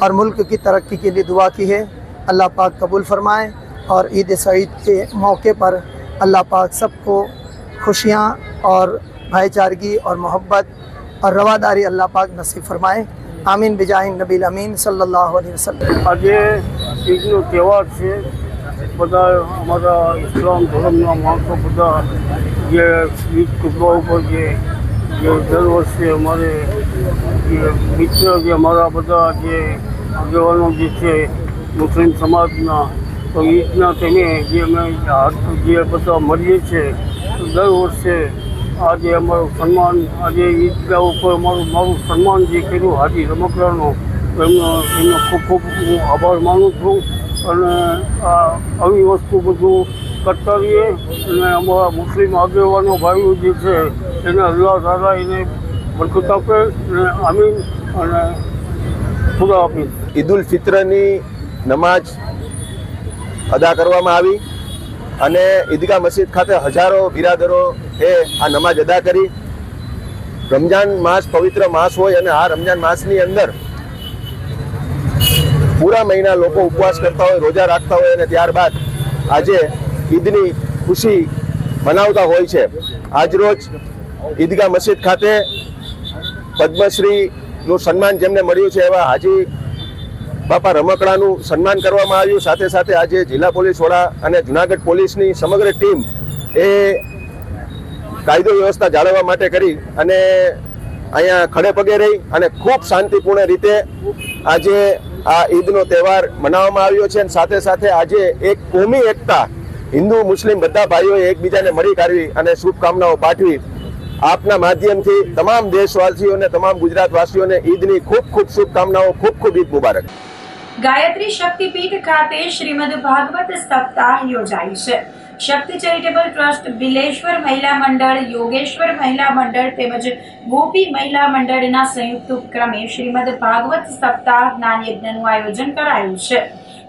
S17: और मुल्क की तरक्की के लिए दुआ की है. अल्लाह पाक कबूल फरमाए और ईद सईद के मौके पर अल्लाह पाक सबको खुशियाँ और भाईचारगी और मोहब्बत और रवादारी अल्लाह पाक नसीब फरमाए. आमीन बिजाहिन नबील अमीन सल्लल्लाहु अलैहि वसल्लम.
S16: आज ईदનો તહેવાર છે. બધા અમારા ઇસ્લામ ધર્મના માણસો બધા જે ઈદ કુતબા ઉપર જે દર વર્ષે અમારે મિત્ર જે અમારા બધા જે આગેવાનો જે છે મુસ્લિમ સમાજના, તો ઈદના તેને જે અમે જે બધા મળીએ છીએ દર વર્ષે આજે અમારું સન્માન, આજે ઈદગાહ ઉપર મારું સન્માન જે કર્યું હાજી રમકડાનો, એમનો ખૂબ ખૂબ હું આભાર માનું છું. અને આવી વસ્તુ બધું કરતા રહીએ અને અમારા મુસ્લિમ આગેવાનો ભાઈઓ જે છે એને અલ્લાહ તાલા એને બરકત આપે અને આમીન અને ખુદા હાફિઝ.
S15: ઈદ ઉલ ફિત્રની નમાજ અદા કરવામાં આવી અને ઈદગાહ મસ્જિદ ખાતે હજારો બિરાદરોએ આ નમાજ અદા કરી. રમજાન માસ પવિત્ર માસ હોય અને આ રમજાન માસની અંદર પૂરા મહિના લોકો ઉપવાસ કરતા હોય, રોજા રાખતા હોય અને ત્યારબાદ આજે ઈદની ખુશી મનાવતા હોય છે. આજરોજ ઈદગાહ મસ્જિદ ખાતે પદ્મશ્રીનું સન્માન જેમને મળ્યું છે એવા હાજી બાપા રમકડાનું સન્માન કરવામાં આવ્યું. સાથે સાથે આજે જિલ્લા પોલીસ વડા અને જુનાગઢ પોલીસની સમગ્ર ટીમ એ કાયદો વ્યવસ્થા જાળવવા માટે કરી અને અહીંયા ખડે પગે રહી અને ખૂબ શાંતિપૂર્ણ રીતે આજે આ ઈદનો તહેવાર મનાવવામાં આવ્યો છે. અને સાથે સાથે આજે એક કોમી એકતા, હિન્દુ મુસ્લિમ બધા ભાઈઓએ એકબીજાને મળી કાઢવી અને શુભકામનાઓ પાઠવી. આપના માધ્યમથી તમામ દેશવાસીઓને, તમામ ગુજરાતવાસીઓને ઈદની ખૂબ ખૂબ શુભકામનાઓ. ખૂબ ખૂબ ઈદ મુબારક.
S6: ગાયત્રી શક્તિપીઠ ખાતે શ્રીમદ ભાગવત સપ્તાહ યોજાઈ છે. શક્તિ ચેરિટેબલ ટ્રસ્ટ, બિલેશ્વર મહિલા મંડળ, યોગેશ્વર મહિલા મંડળ તેમજ ગોપી મહિલા મંડળના સંયુક્ત ઉપક્રમે શ્રીમદ ભાગવત સપ્તાહ જ્ઞાન યજ્ઞનું આયોજન કરાયું છે.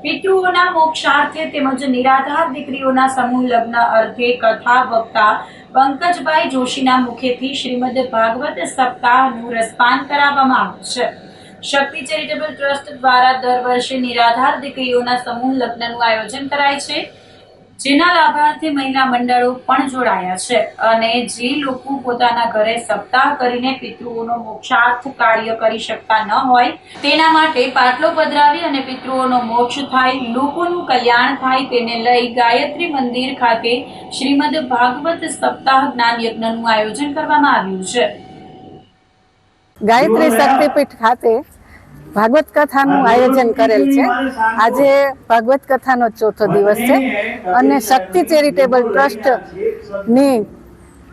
S6: પિતૃઓના મોક્ષાર્થે તેમજ નિરાધાર દીકરીઓના સમૂહ લગ્ન અર્થે કથા વક્તા પંકજભાઈ જોશીના મુખેથી શ્રીમદ ભાગવત સપ્તાહનું રસપાન કરાવવામાં આવે છે. શક્તિ ચેરિટેબલ ટ્રસ્ટ દ્વારા દર વર્ષે નિરાધાર દીકરીઓના સમૂહ લગ્નનું આયોજન કરાય છે, જેના લાભાર્થી મહિલા મંડળો પણ જોડાયા છે. અને જે લોકો પોતાના ઘરે સપ્તાહ કરીને પિતૃઓનો મોક્ષાર્થ કાર્ય કરી શકતા ન હોય તેના માટે પાટલો પધરાવી અને પિતૃઓનો મોક્ષ થાય, લોકોનું કલ્યાણ થાય તેને લઈ ગાયત્રી મંદિર ખાતે શ્રીમદ ભાગવત સપ્તાહ જ્ઞાન યજ્ઞનું આયોજન કરવામાં આવ્યું છે.
S18: ગાયત્રી શક્તિપીઠ ખાતે ભાગવત કથાનું આયોજન કરેલ છે. આજે ભાગવત કથાનો 4થો દિવસ છે અને શક્તિ ચેરિટેબલ ટ્રસ્ટની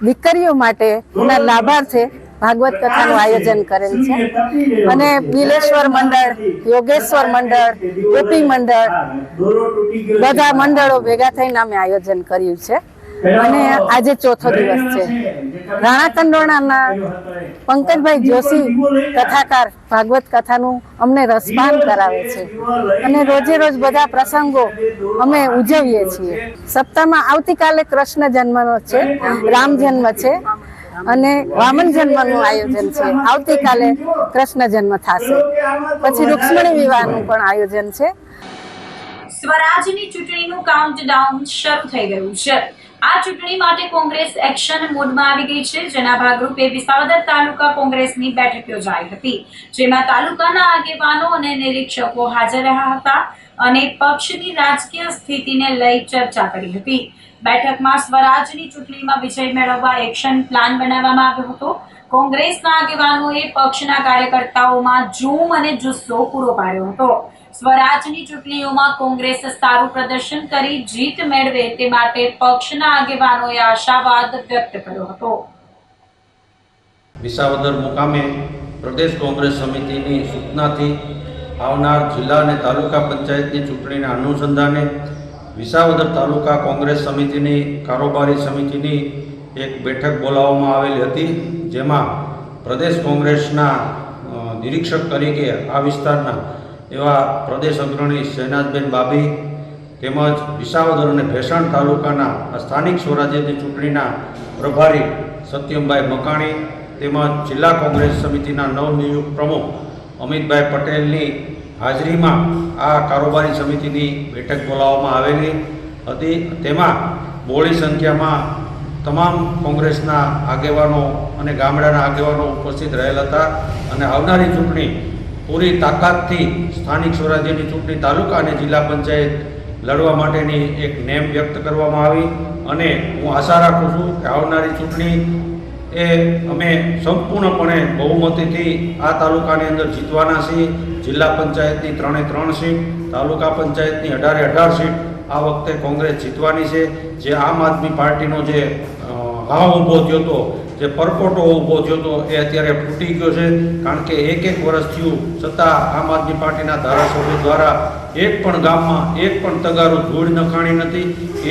S18: દીકરીઓ માટે એના લાભાર્થે ભાગવત કથાનું આયોજન કરેલ છે. અને બિલેશ્વર મંડળ, યોગેશ્વર મંડળ, ગોપી મંડળ, બધા મંડળો ભેગા થઈને અમે આયોજન કર્યું છે અને આજે 4થો દિવસ છે. રાણા કંડોણાના પંકજભાઈ જોશી કથાકાર ભાગવત કથાનું અમને રસપાન કરાવે છે અને રોજે રોજ બધા પ્રસંગો અમે ઉજવીએ છીએ. સપ્તાહમાં આવતીકાલે કૃષ્ણ જન્મનો છે, રામ જન્મ છે અને વામન જન્મનું આયોજન છે. આવતીકાલે કૃષ્ણ જન્મ થશે, પછી રૂક્ષ્મણી વિવાહનું પણ આયોજન છે.
S6: સ્વરાજની ચૂંટણીનું કાઉન્ટડાઉન શરૂ થઈ ગયું છે. આ ચૂંટણી માટે કોંગ્રેસ એક્શન મોડમાં આવી ગઈ છે, જેના ભાગરૂપે વિસાવદર તાલુકા કોંગ્રેસની બેઠક યોજાઈ હતી, જેમાં તાલુકાના આગેવાનો અને નિરીક્ષકો હાજર રહ્યા હતા અને પક્ષની રાજકીય સ્થિતિને લઈ ચર્ચા કરી હતી. બેઠકમાં સ્વરાજની ચૂંટણીમાં વિજય મેળવવા એક્શન પ્લાન બનાવવામાં આવ્યો હતો. કોંગ્રેસના આગેવાનોએ પક્ષના કાર્યકર્તાઓમાં જોમ અને જુસ્સો પૂરો પાડ્યો હતો. સ્વરાજની ચૂંટણીઓમાં કોંગ્રેસ સારું પ્રદર્શન કરી જીત મેળવે તે માટે પક્ષના આગેવાનોએ આશાવાદ વ્યક્ત કર્યો હતો.
S19: વિસાવદર મુકામે પ્રદેશ કોંગ્રેસ સમિતિની સૂચનાથી આવનાર જિલ્લા અને તાલુકા પંચાયતની ચૂંટણીના અનુસંધાને વિસાવદર તાલુકા કોંગ્રેસ સમિતિની કારોબારી સમિતિની એક બેઠક બોલાવવામાં આવેલી હતી, જેમાં પ્રદેશ કોંગ્રેસના નિરીક્ષક તરીકે આ વિસ્તારના એવા પ્રદેશ અગ્રણી શહેનાજબેન બાબી તેમજ વિસાવદર અને ભેસાણ તાલુકાના સ્થાનિક સ્વરાજ્યની ચૂંટણીના પ્રભારી સત્યમભાઈ મકાણી તેમજ જિલ્લા કોંગ્રેસ સમિતિના નવનિયુક્ત પ્રમુખ અમિતભાઈ પટેલની હાજરીમાં આ કારોબારી સમિતિની બેઠક બોલાવવામાં આવેલી હતી. તેમાં બહોળી સંખ્યામાં તમામ કોંગ્રેસના આગેવાનો અને ગામડાના આગેવાનો ઉપસ્થિત રહેલ હતા અને આવનારી ચૂંટણી પૂરી તાકાતથી સ્થાનિક સ્વરાજ્યની ચૂંટણી તાલુકા અને જિલ્લા પંચાયત લડવા માટેની એક નેમ વ્યક્ત કરવામાં આવી અને હું આશા રાખું છું કે આવનારી ચૂંટણી એ અમે સંપૂર્ણપણે બહુમતીથી આ તાલુકાની અંદર જીતવાના છીએ. જિલ્લા પંચાયતની 3 સીટ, તાલુકા પંચાયતની 18 સીટ આ વખતે કોંગ્રેસ જીતવાની છે. જે આમ આદમી પાર્ટીનો જે હાવ ઊભો થયો હતો, જે પરપોટો ઊભો થયો હતો, એ અત્યારે ફૂટી ગયો છે. કારણ કે એક વર્ષ થયું છતાં આમ આદમી પાર્ટીના ધારાસભ્યો દ્વારા એક પણ ગામમાં એક પણ તગારું ધૂળ નખાણી નથી.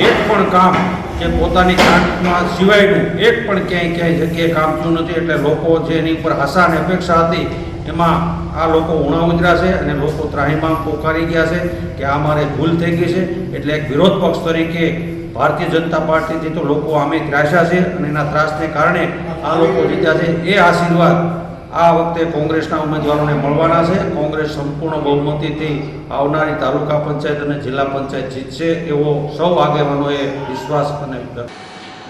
S19: એક પણ કામ જે પોતાની ગ્રાન્ટમાં સિવાયનું એક પણ ક્યાંય જગ્યાએ કામ થયું નથી. એટલે લોકો જે એની ઉપર આશા અને અપેક્ષા હતી એમાં આ લોકો ઉણા ઉતર્યા છે અને લોકો ત્રાહિમામ પોકારી ગયા છે કે આ મારે ભૂલ થઈ ગઈ છે. એટલે એક વિરોધ પક્ષ તરીકે ભારતીય જનતા પાર્ટીથી તો લોકો આમે ત્રાસ્યા છે અને એના ત્રાસને કારણે આ લોકો જીત્યા છે. એ આશીર્વાદ આ વખતે કોંગ્રેસના ઉમેદવારોને મળવાના છે. કોંગ્રેસ સંપૂર્ણ બહુમતીથી આવનારી તાલુકા પંચાયત અને જિલ્લા પંચાયત જીતશે એવો સૌ આગેવાનોએ વિશ્વાસ અને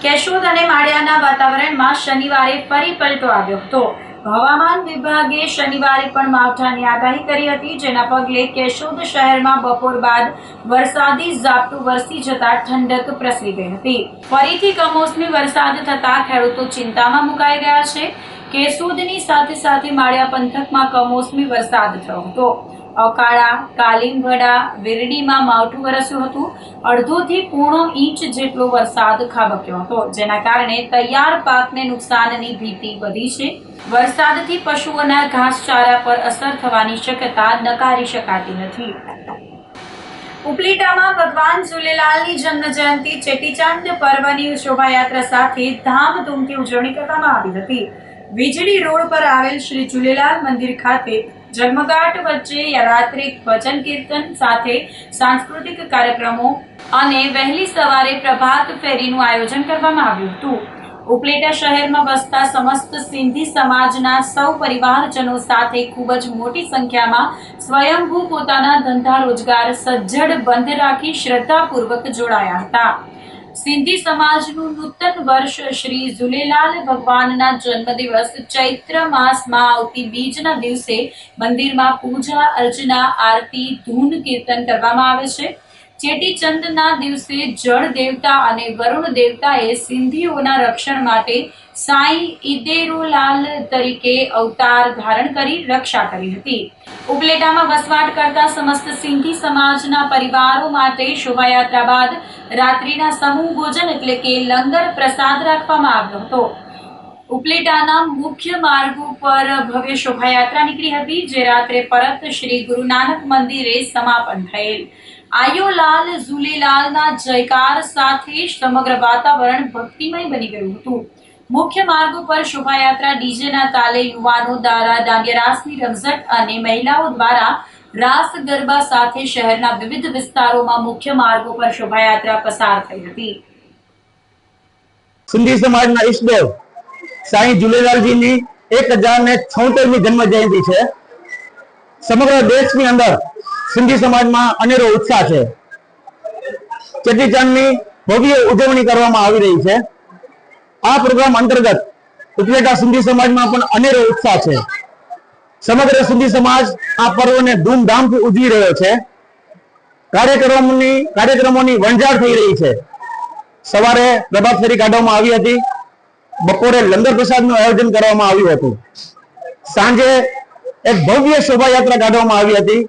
S6: કેશોદ અને માળિયાના વાતાવરણમાં શનિવારે ફરી પલટો આવ્યો હતો. હવામાન વિભાગે શનિવારે પણ માવઠાની આગાહી કરી હતી, જેના પગલે કેશોદ શહેરમાં બપોર બાદ વરસાદી ઝાપટું વરસી જતા ઠંડક પ્રસરી ગઈ હતી. ફરીથી કમોસમી વરસાદ થતા ખેડૂતો ચિંતામાં મુકાઈ ગયા છે. કેશોદની સાથે સાથે માળિયા પંથકમાં કમોસમી વરસાદ થયો હતો. અકાળા, કાલિમવડા, વિરડીમાં માવઠું વરસ્યું હતું. અડધોથી પોણો ઇંચ જેટલો વરસાદ ખાબક્યો હતો, જેના કારણે તૈયાર પાકને નુકસાનની ભીતિ વધી છે. વરસાદથી પશુઓના ઘાસચારા પર અસર થવાની શક્યતા નકારી શકાતી નથી. ઉપલેટામાં ભગવાન ઝૂલેલાલની જન્મ જયંતિ ચેટીચાંદ પર્વની શોભાયાત્રા સાથે ધામધૂમથી ઉજવણી કરવામાં આવી હતી. વીજળી રોડ પર આવેલ શ્રી ઝૂલેલાલ મંદિર ખાતે ઝગમગાટ વચ્ચે રાત્રે ભજન કીર્તન સાથે સાંસ્કૃતિક કાર્યક્રમો અને વહેલી સવારે પ્રભાત ફેરીનું આયોજન કરવામાં આવ્યું હતું. ઉપલેટા શહેરમાં વસતા સમસ્ત સિંધી સમાજના સૌ પરિવારજનો સાથે ખૂબ જ મોટી સંખ્યામાં સ્વયંભૂ પોતાના ધંધા રોજગાર સજ્જડ બંધ રાખી શ્રદ્ધાપૂર્વક જોડાયા હતા. સિંધી સમાજનું નૂતન વર્ષ શ્રી ઝૂલેલાલ ભગવાનના જન્મદિવસ ચૈત્ર માસમાં આવતી બીજના દિવસે મંદિરમાં પૂજા અર્ચના, આરતી, ધૂન કીર્તન કરવામાં આવે છે. ચેટીચંદના દિવસે જળ દેવતા અને વરુણ દેવતાએ સિંધીઓના રક્ષણ માટે સાંઈ ઈદેરોલાલ તરીકે અવતાર ધારણ કરી રક્ષા કરી હતી. ઉપલેટામાં વસવાટ કરતા સમસ્ત સિંધી સમાજના પરિવારો માટે શોભાયાત્રા બાદ રાત્રિના સમૂહ ભોજન એટલે કે લંગર પ્રસાદ રાખવામાં આવ્યો હતો. ઉપલેટાના મુખ્ય માર્ગ પર ભવ્ય શોભાયાત્રા નીકળી હતી, જે રાત્રે પરત શ્રી ગુરુ નાનક મંદિરે સમાપન થયેલ. આયોલાલ ઝૂલેલાલના જયકાર સાથે સમગ્ર વાતાવરણ ભક્તિમય બની ગયું હતું. મુખ્ય માર્ગ પર શોભાયાત્રા ડીજેના તાલે યુવાનો દ્વારા દાંડિયા રાસની રમઝટ અને મહિલાઓ દ્વારા રાસ ગરબા સાથે શહેરના વિવિધ વિસ્તારોમાં મુખ્ય માર્ગો પર શોભાયાત્રા પસાર થઈ હતી.
S20: સિંધી સમાજના ઈષ્ટદેવ સાંઈ ઝૂલેલાલજીની 1076મી જન્મ જયંતિ છે. સમગ્ર દેશની અંદર સિંધી સમાજમાં અનેરો ઉત્સાહ છે. ચેટીચાંદની ભવ્ય ઉજવણી કરવામાં આવી રહી છે. આ પ્રોગ્રામ અંતર્ગત ઉપલેટા સિંધી સમાજમાં પણ અનેરો ઉત્સાહ છે. સમગ્ર સિંધી સમાજ આ પર્વને ધૂમધામથી ઉજવી રહ્યો છે. કાર્યક્રમોની વણઝાર થઈ રહી છે. સવારે પ્રભાત ફેરી કાઢવામાં આવી હતી. બપોરે લંગર પ્રસાદનું આયોજન કરવામાં આવ્યું હતું. સાંજે એક ભવ્ય શોભાયાત્રા કાઢવામાં આવી હતી.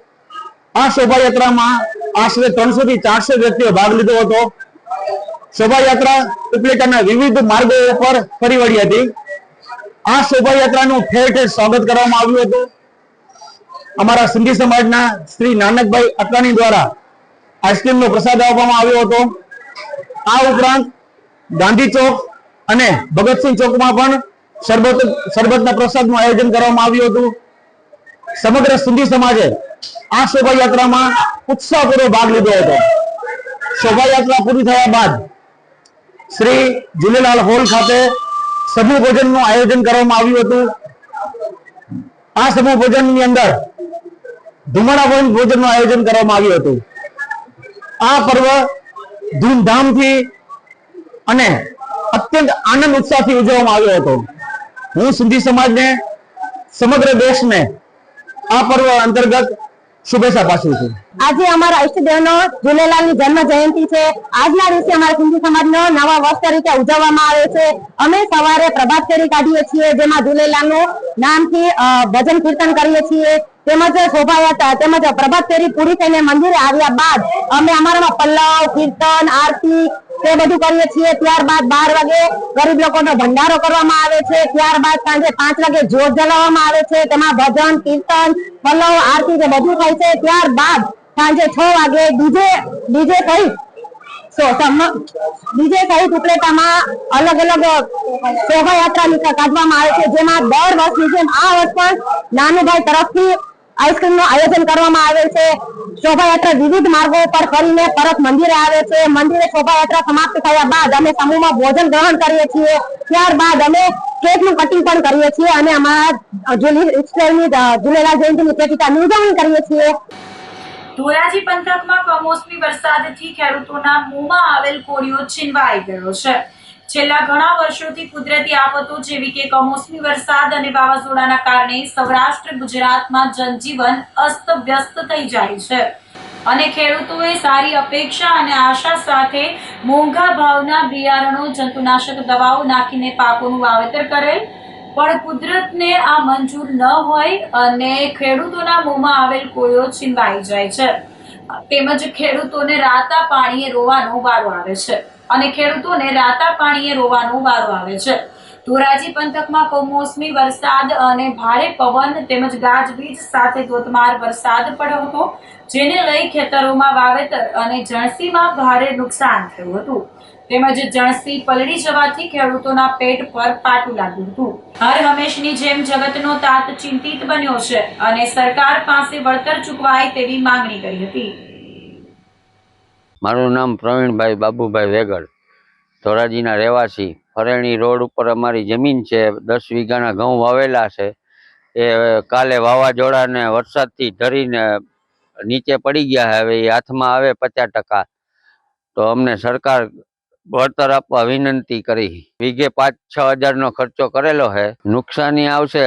S20: આ શોભાયાત્રામાં આશરે 300 થી 400 વ્યક્તિઓ ભાગ લીધો હતો. શોભાયાત્રા ઉપલેટાના વિવિધ માર્ગો પર ફરી વળી હતી. આ શોભાયાત્રાનું ઠેર ઠેર સ્વાગત કરવામાં આવ્યું હતું. અમારા સિંધી સમાજના શ્રી નાનકભાઈ અટકાણી દ્વારા આઈસ્ક્રીમનો પ્રસાદ આપવામાં આવ્યો હતો. આ ઉપરાંત ગાંધી ચોક અને ભગતસિંહ ચોકમાં પણ શરબતના પ્રસાદનું આયોજન કરવામાં આવ્યું હતું. સમગ્ર સિંધી સમાજે આ શોભાયાત્રામાં ઉત્સાહપૂર્વક ભાગ લીધો હતો. શોભાયાત્રા પૂરી થયા બાદ શ્રી ઝૂલેલાલ હોલ ખાતે સમૂહ ભોજનનું આયોજન કરવામાં આવ્યું હતું. આ સમૂહ ભોજનની અંદર ધુમાડા ભોજનનું આયોજન કરવામાં આવ્યું હતું. આ પર્વ ધૂમધામથી અને અત્યંત આનંદ ઉત્સાહથી ઉજવવામાં આવ્યો હતો. હું સિંધી સમાજને, સમગ્ર દેશને આ પર્વ અંતર્ગત શુભેચ્છા પાઠવું છું.
S18: આજે અમારા ઈષ્ટદેવનો ઝૂલેલાલની જન્મ જયંતિ છે. આજના દિવસે અમારા સિંધી સમાજનો નવા વર્ષ તરીકે ઉજવવામાં આવે છે. અમે સવારે પ્રભાત ફેરી કાઢીએ છીએ, જેમાં ઝૂલેલાલનું નામથી ભજન કીર્તન કરીએ છીએ. તેમજ શોભાયાત્રા તેમજ પ્રભાત ફેરી પૂરી થઈને મંદિરે આવ્યા બાદ અમે અમારામાં પલ્લવ, કીર્તન, આરતી તે બધું કરીએ છીએ. ત્યારબાદ 12 વાગે ગરીબ લોકોનો ભંડારો કરવામાં આવે છે. ત્યારબાદ સાંજે 5 વાગે જ્યોત જલાવવામાં આવે છે. તેમાં ભજન, કીર્તન, પલ્લવ, આરતી તે બધું થાય છે. ત્યારબાદ સાંજે 6 વાગે ડીજે સહિત ઉપલેટામાં અલગ અલગ શોભાયાત્રા કાઢવામાં આવે છે, જેમાં દર વર્ષની જેમ આ વર્ષ પણ નાનુભાઈ તરફથી આઈસ્ક્રીમનું આયોજન કરવામાં આવે છે. શોભાયાત્રા વિવિધ માર્ગો પર ફરીને પરત મંદિરે આવે છે. મંદિરે શોભાયાત્રા સમાપ્ત થયા બાદ અમે સમૂહમાં ભોજન ગ્રહણ કરીએ છીએ. ત્યારબાદ અમે કેકનું કટિંગ પણ કરીએ છીએ અને અમારા ઝૂલેલાલ જયંતિની પ્રતિકાની ઉજવણી કરીએ છીએ.
S6: ધોરાજી પંથકમાં કમોસમી વરસાદથી ખેડૂતોના મોંમાં આવેલ કોળિયો છીનવાઈ ગયો છે. છેલ્લા ઘણા વર્ષોથી કુદરતી આફતો જેવી કે કમોસમી વરસાદ અને વાવાઝોડાના કારણે સૌરાષ્ટ્ર ગુજરાતમાં જનજીવન અસ્તવ્યસ્ત થઈ જાય છે અને ખેડૂતોએ સારી અપેક્ષા અને આશા સાથે મોંઘા ભાવના બિયારણો, જંતુનાશક દવાઓ નાખીને પાકોનું વાવેતર કરેલ, પણ કુદરતને આ મંજૂર ન હોય અને ખેડૂતોના મોંમાં આવેલ કોળિયો છીનવાઈ જાય છે. તેમજ ખેડૂતોને રાતા પાણીએ રોવાનો વારો આવે છે. ધોરાજી પંથકમાં કમોસમી વરસાદ અને ભારે પવન તેમજ ગાજવીજ સાથે ધોધમાર વરસાદ પડ્યો હતો, જેને લઈ ખેતરોમાં વાવેતર અને જણસીમાં ભારે નુકસાન થયું હતું. તેમજ જણસી પલળી જવાથી ખેડૂતોના પેટ પર પાટું લાગ્યું હતું. હર હંમેશની જેમ જગતનો તાત ચિંતિત બન્યો છે અને સરકાર પાસે વળતર ચૂકવાય તેવી માંગણી કરી હતી.
S21: મારું નામ પ્રવીણભાઈ બાબુભાઈ વેગડ, ધોરાજીના રહેવાસી. ફરેણી રોડ ઉપર અમારી જમીન છે. 10 વીઘાના ઘઉં વાવેલા છે. એ કાલે વાવાઝોડાને વરસાદથી ઢરીને નીચે પડી ગયા. હવે એ હાથમાં આવે 50%, તો અમને સરકાર વળતર આપવા વિનંતી કરી. વીઘે 5-6 હજારનો ખર્ચો કરેલો છે. નુકસાની આવશે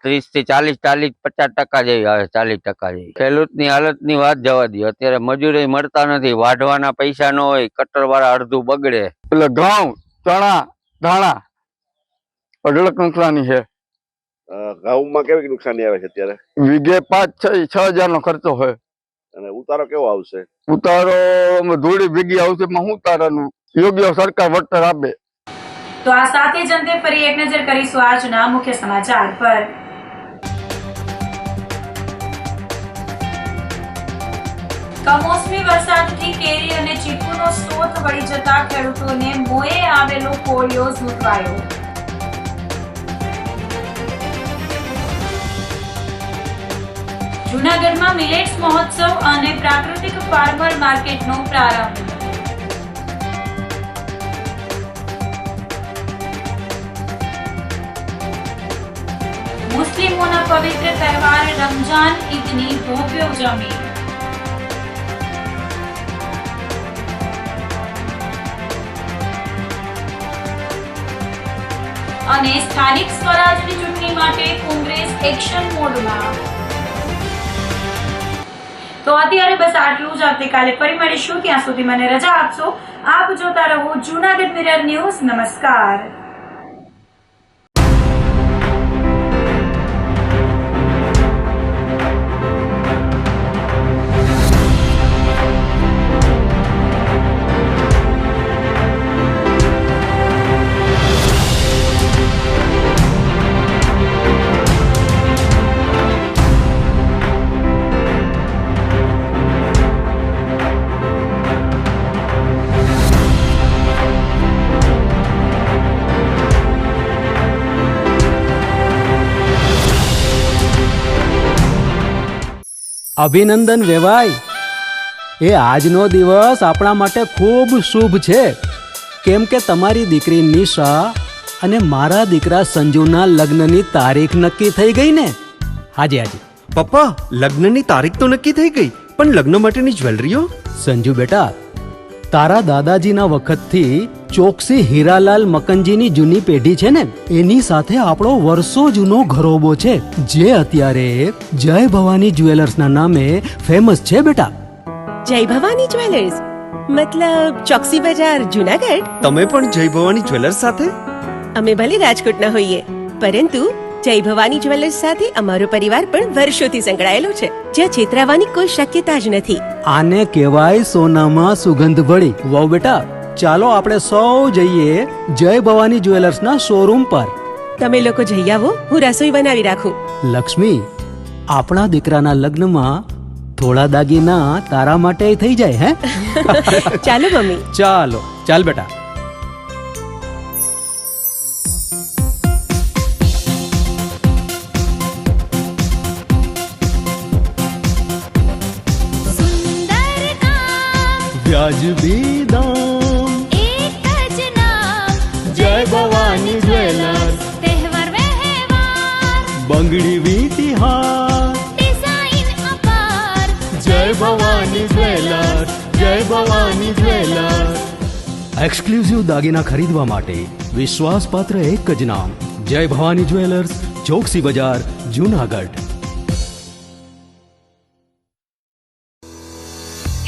S21: 30 થી 40-50% જેવી આવે. 40% જેવી. ખેડૂતની હાલતની વાત જવા દો. અત્યારે મજૂરી મળતા નથી, વાઢવાના પૈસા ન હોય, કટર વાળા અડધું બગડે.
S16: એટલે ઘઉં, ચણા, ધાણા અઢળક નુકસાની છે.
S22: ઘઉંમાં કેવી નુકસાની આવે છે અત્યારે?
S16: વીઘે 5-6 હજારનો ખર્ચો હોય.
S22: અને ઉતારો કેવો આવશે?
S16: ઉતારો ધૂળી ભેગી આવશે. શું ઉતારાનું યોગ્ય સરકાર વળતર આપે.
S6: તો આ સાથે જ અંતે ફરી એક નજર કરીશું આજના મુખ્ય સમાચાર પર. કમોસમી વરસાદથી કેરી અને ચીકુનો સ્ત્રોત વળી જતા ખેડૂતોને મોંએ આવેલો કોળિયો ઝૂંટવાયો. જૂનાગઢમાં મિલેટ્સ મહોત્સવ અને પ્રાકૃતિક ફાર્મર માર્કેટનો પ્રારંભ. મુસ્લિમોના પવિત્ર તહેવાર રમજાન ઈદની ભવ્ય ઉજવણી. અને સ્થાનિક સ્વરાજની ચૂંટણી માટે કોંગ્રેસ એક્શન મોડમાં. તો અત્યારે બસ આટલું જ. આવતીકાલે ફરી મળીશું. ત્યાં સુધી મને રજા આપશો. આપ જોતા રહો જૂનાગઢ મિરર ન્યૂઝ. નમસ્કાર.
S2: અભિનંદન વેવાઈ. એ આજનો દિવસ આપણા માટે ખૂબ શુભ છે, કેમ કે તમારી દીકરી નિશા અને મારા દીકરા સંજુના લગ્નની તારીખ નક્કી થઈ ગઈ ને. હાજી હાજી
S3: પપ્પા, લગ્નની તારીખ તો નક્કી થઈ ગઈ, પણ લગ્ન માટેની જ્વેલરીઓ?
S2: સંજુ બેટા, તારા દાદાજીના વખતથી ચોકસી હીરાલાલ મકનજીની જૂની પેઢી છે ને, એની સાથે આપણો વર્ષો જૂનો ઘરોબો છે, જે અત્યારે જય ભવાની જ્વેલર્સના નામે ફેમસ છે બેટા.
S4: જય ભવાની જ્વેલર્સ મતલબ ચોકસી બજાર, જુનાગઢ?
S3: તમે પણ જય ભવાની જ્વેલર્સ સાથે?
S4: અમે ભલે રાજકોટના હોઈએ, પરંતુ જય ભવાની જ્વેલર્સ સાથે અમારો પરિવાર પણ વર્ષોથી સંકળાયેલો છે, જ્યાં છેતરાવાની કોઈ શક્યતા જ નથી.
S2: આને કહેવાય સોનામાં સુગંધ ભળી. વાવ બેટા, ચાલો આપણે સૌ જઈએ જય ભવાની જ્વેલર્સના શોરૂમ પર.
S4: તમે લોકો જઈ આવો, હું રસોઈ બનાવી રાખું.
S2: લક્ષ્મી, આપણા દીકરાના લગ્નમાં થોડા દાગીના તારા માટે થઈ જાય. હે
S4: ચાલો મમ્મી.
S2: ચાલો ચાલ બેટા. વ્યાજબી દામ,
S5: એક જ નામ,
S2: જય ભવાની જ્વેલર્સ.
S5: તહેવાર વ્યવહાર,
S2: બંગડી વીટી હાર,
S5: ડિઝાઇન અપાર,
S2: જય ભવાની જ્વેલર્સ, જય ભવાની જ્વેલર્સ. એક્સક્લુઝિવ દાગીના ખરીદવા માટે વિશ્વાસપાત્ર એક જ નામ, જય ભવાની જ્વેલર્સ, ચોકસી બજાર, જૂનાગઢ.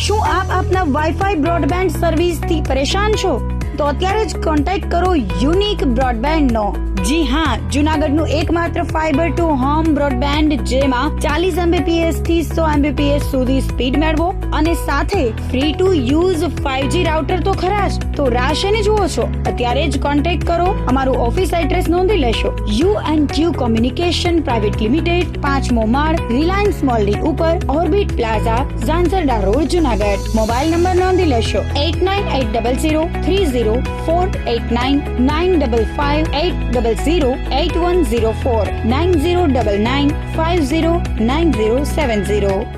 S1: શું આપ આપના વાઈફાઈ બ્રોડબેન્ડ સર્વિસથી પરેશાન છો? તો અત્યારે જ કોન્ટેક્ટ કરો યુનિક બ્રોડબેન્ડ નો. જી હા, જૂનાગઢનું એકમાત્ર ફાઈબર ટુ હોમ બ્રોડબેન્ડ, જેમાં 40 Mbps થી 100 Mbps સુધી સ્પીડ મેળવો અને સાથે free to use 5G router તો ખરા જ. તો રાહ શેની જુઓ છો? અત્યારે જ કોન્ટેક્ટ કરો. અમારું ઓફિસ એડ્રેસ નોંધી લેશો. U&Q કોમ્યુનિકેશન પ્રાઇવેટ લિમિટેડ, 5મો માળ, રિલાયન્સ મોલની ઉપર, orbit plaza, Zanzarda road, Junagadh. Mobile number નોંધી લેશો 8980030489 955 800 8104 9099 509070.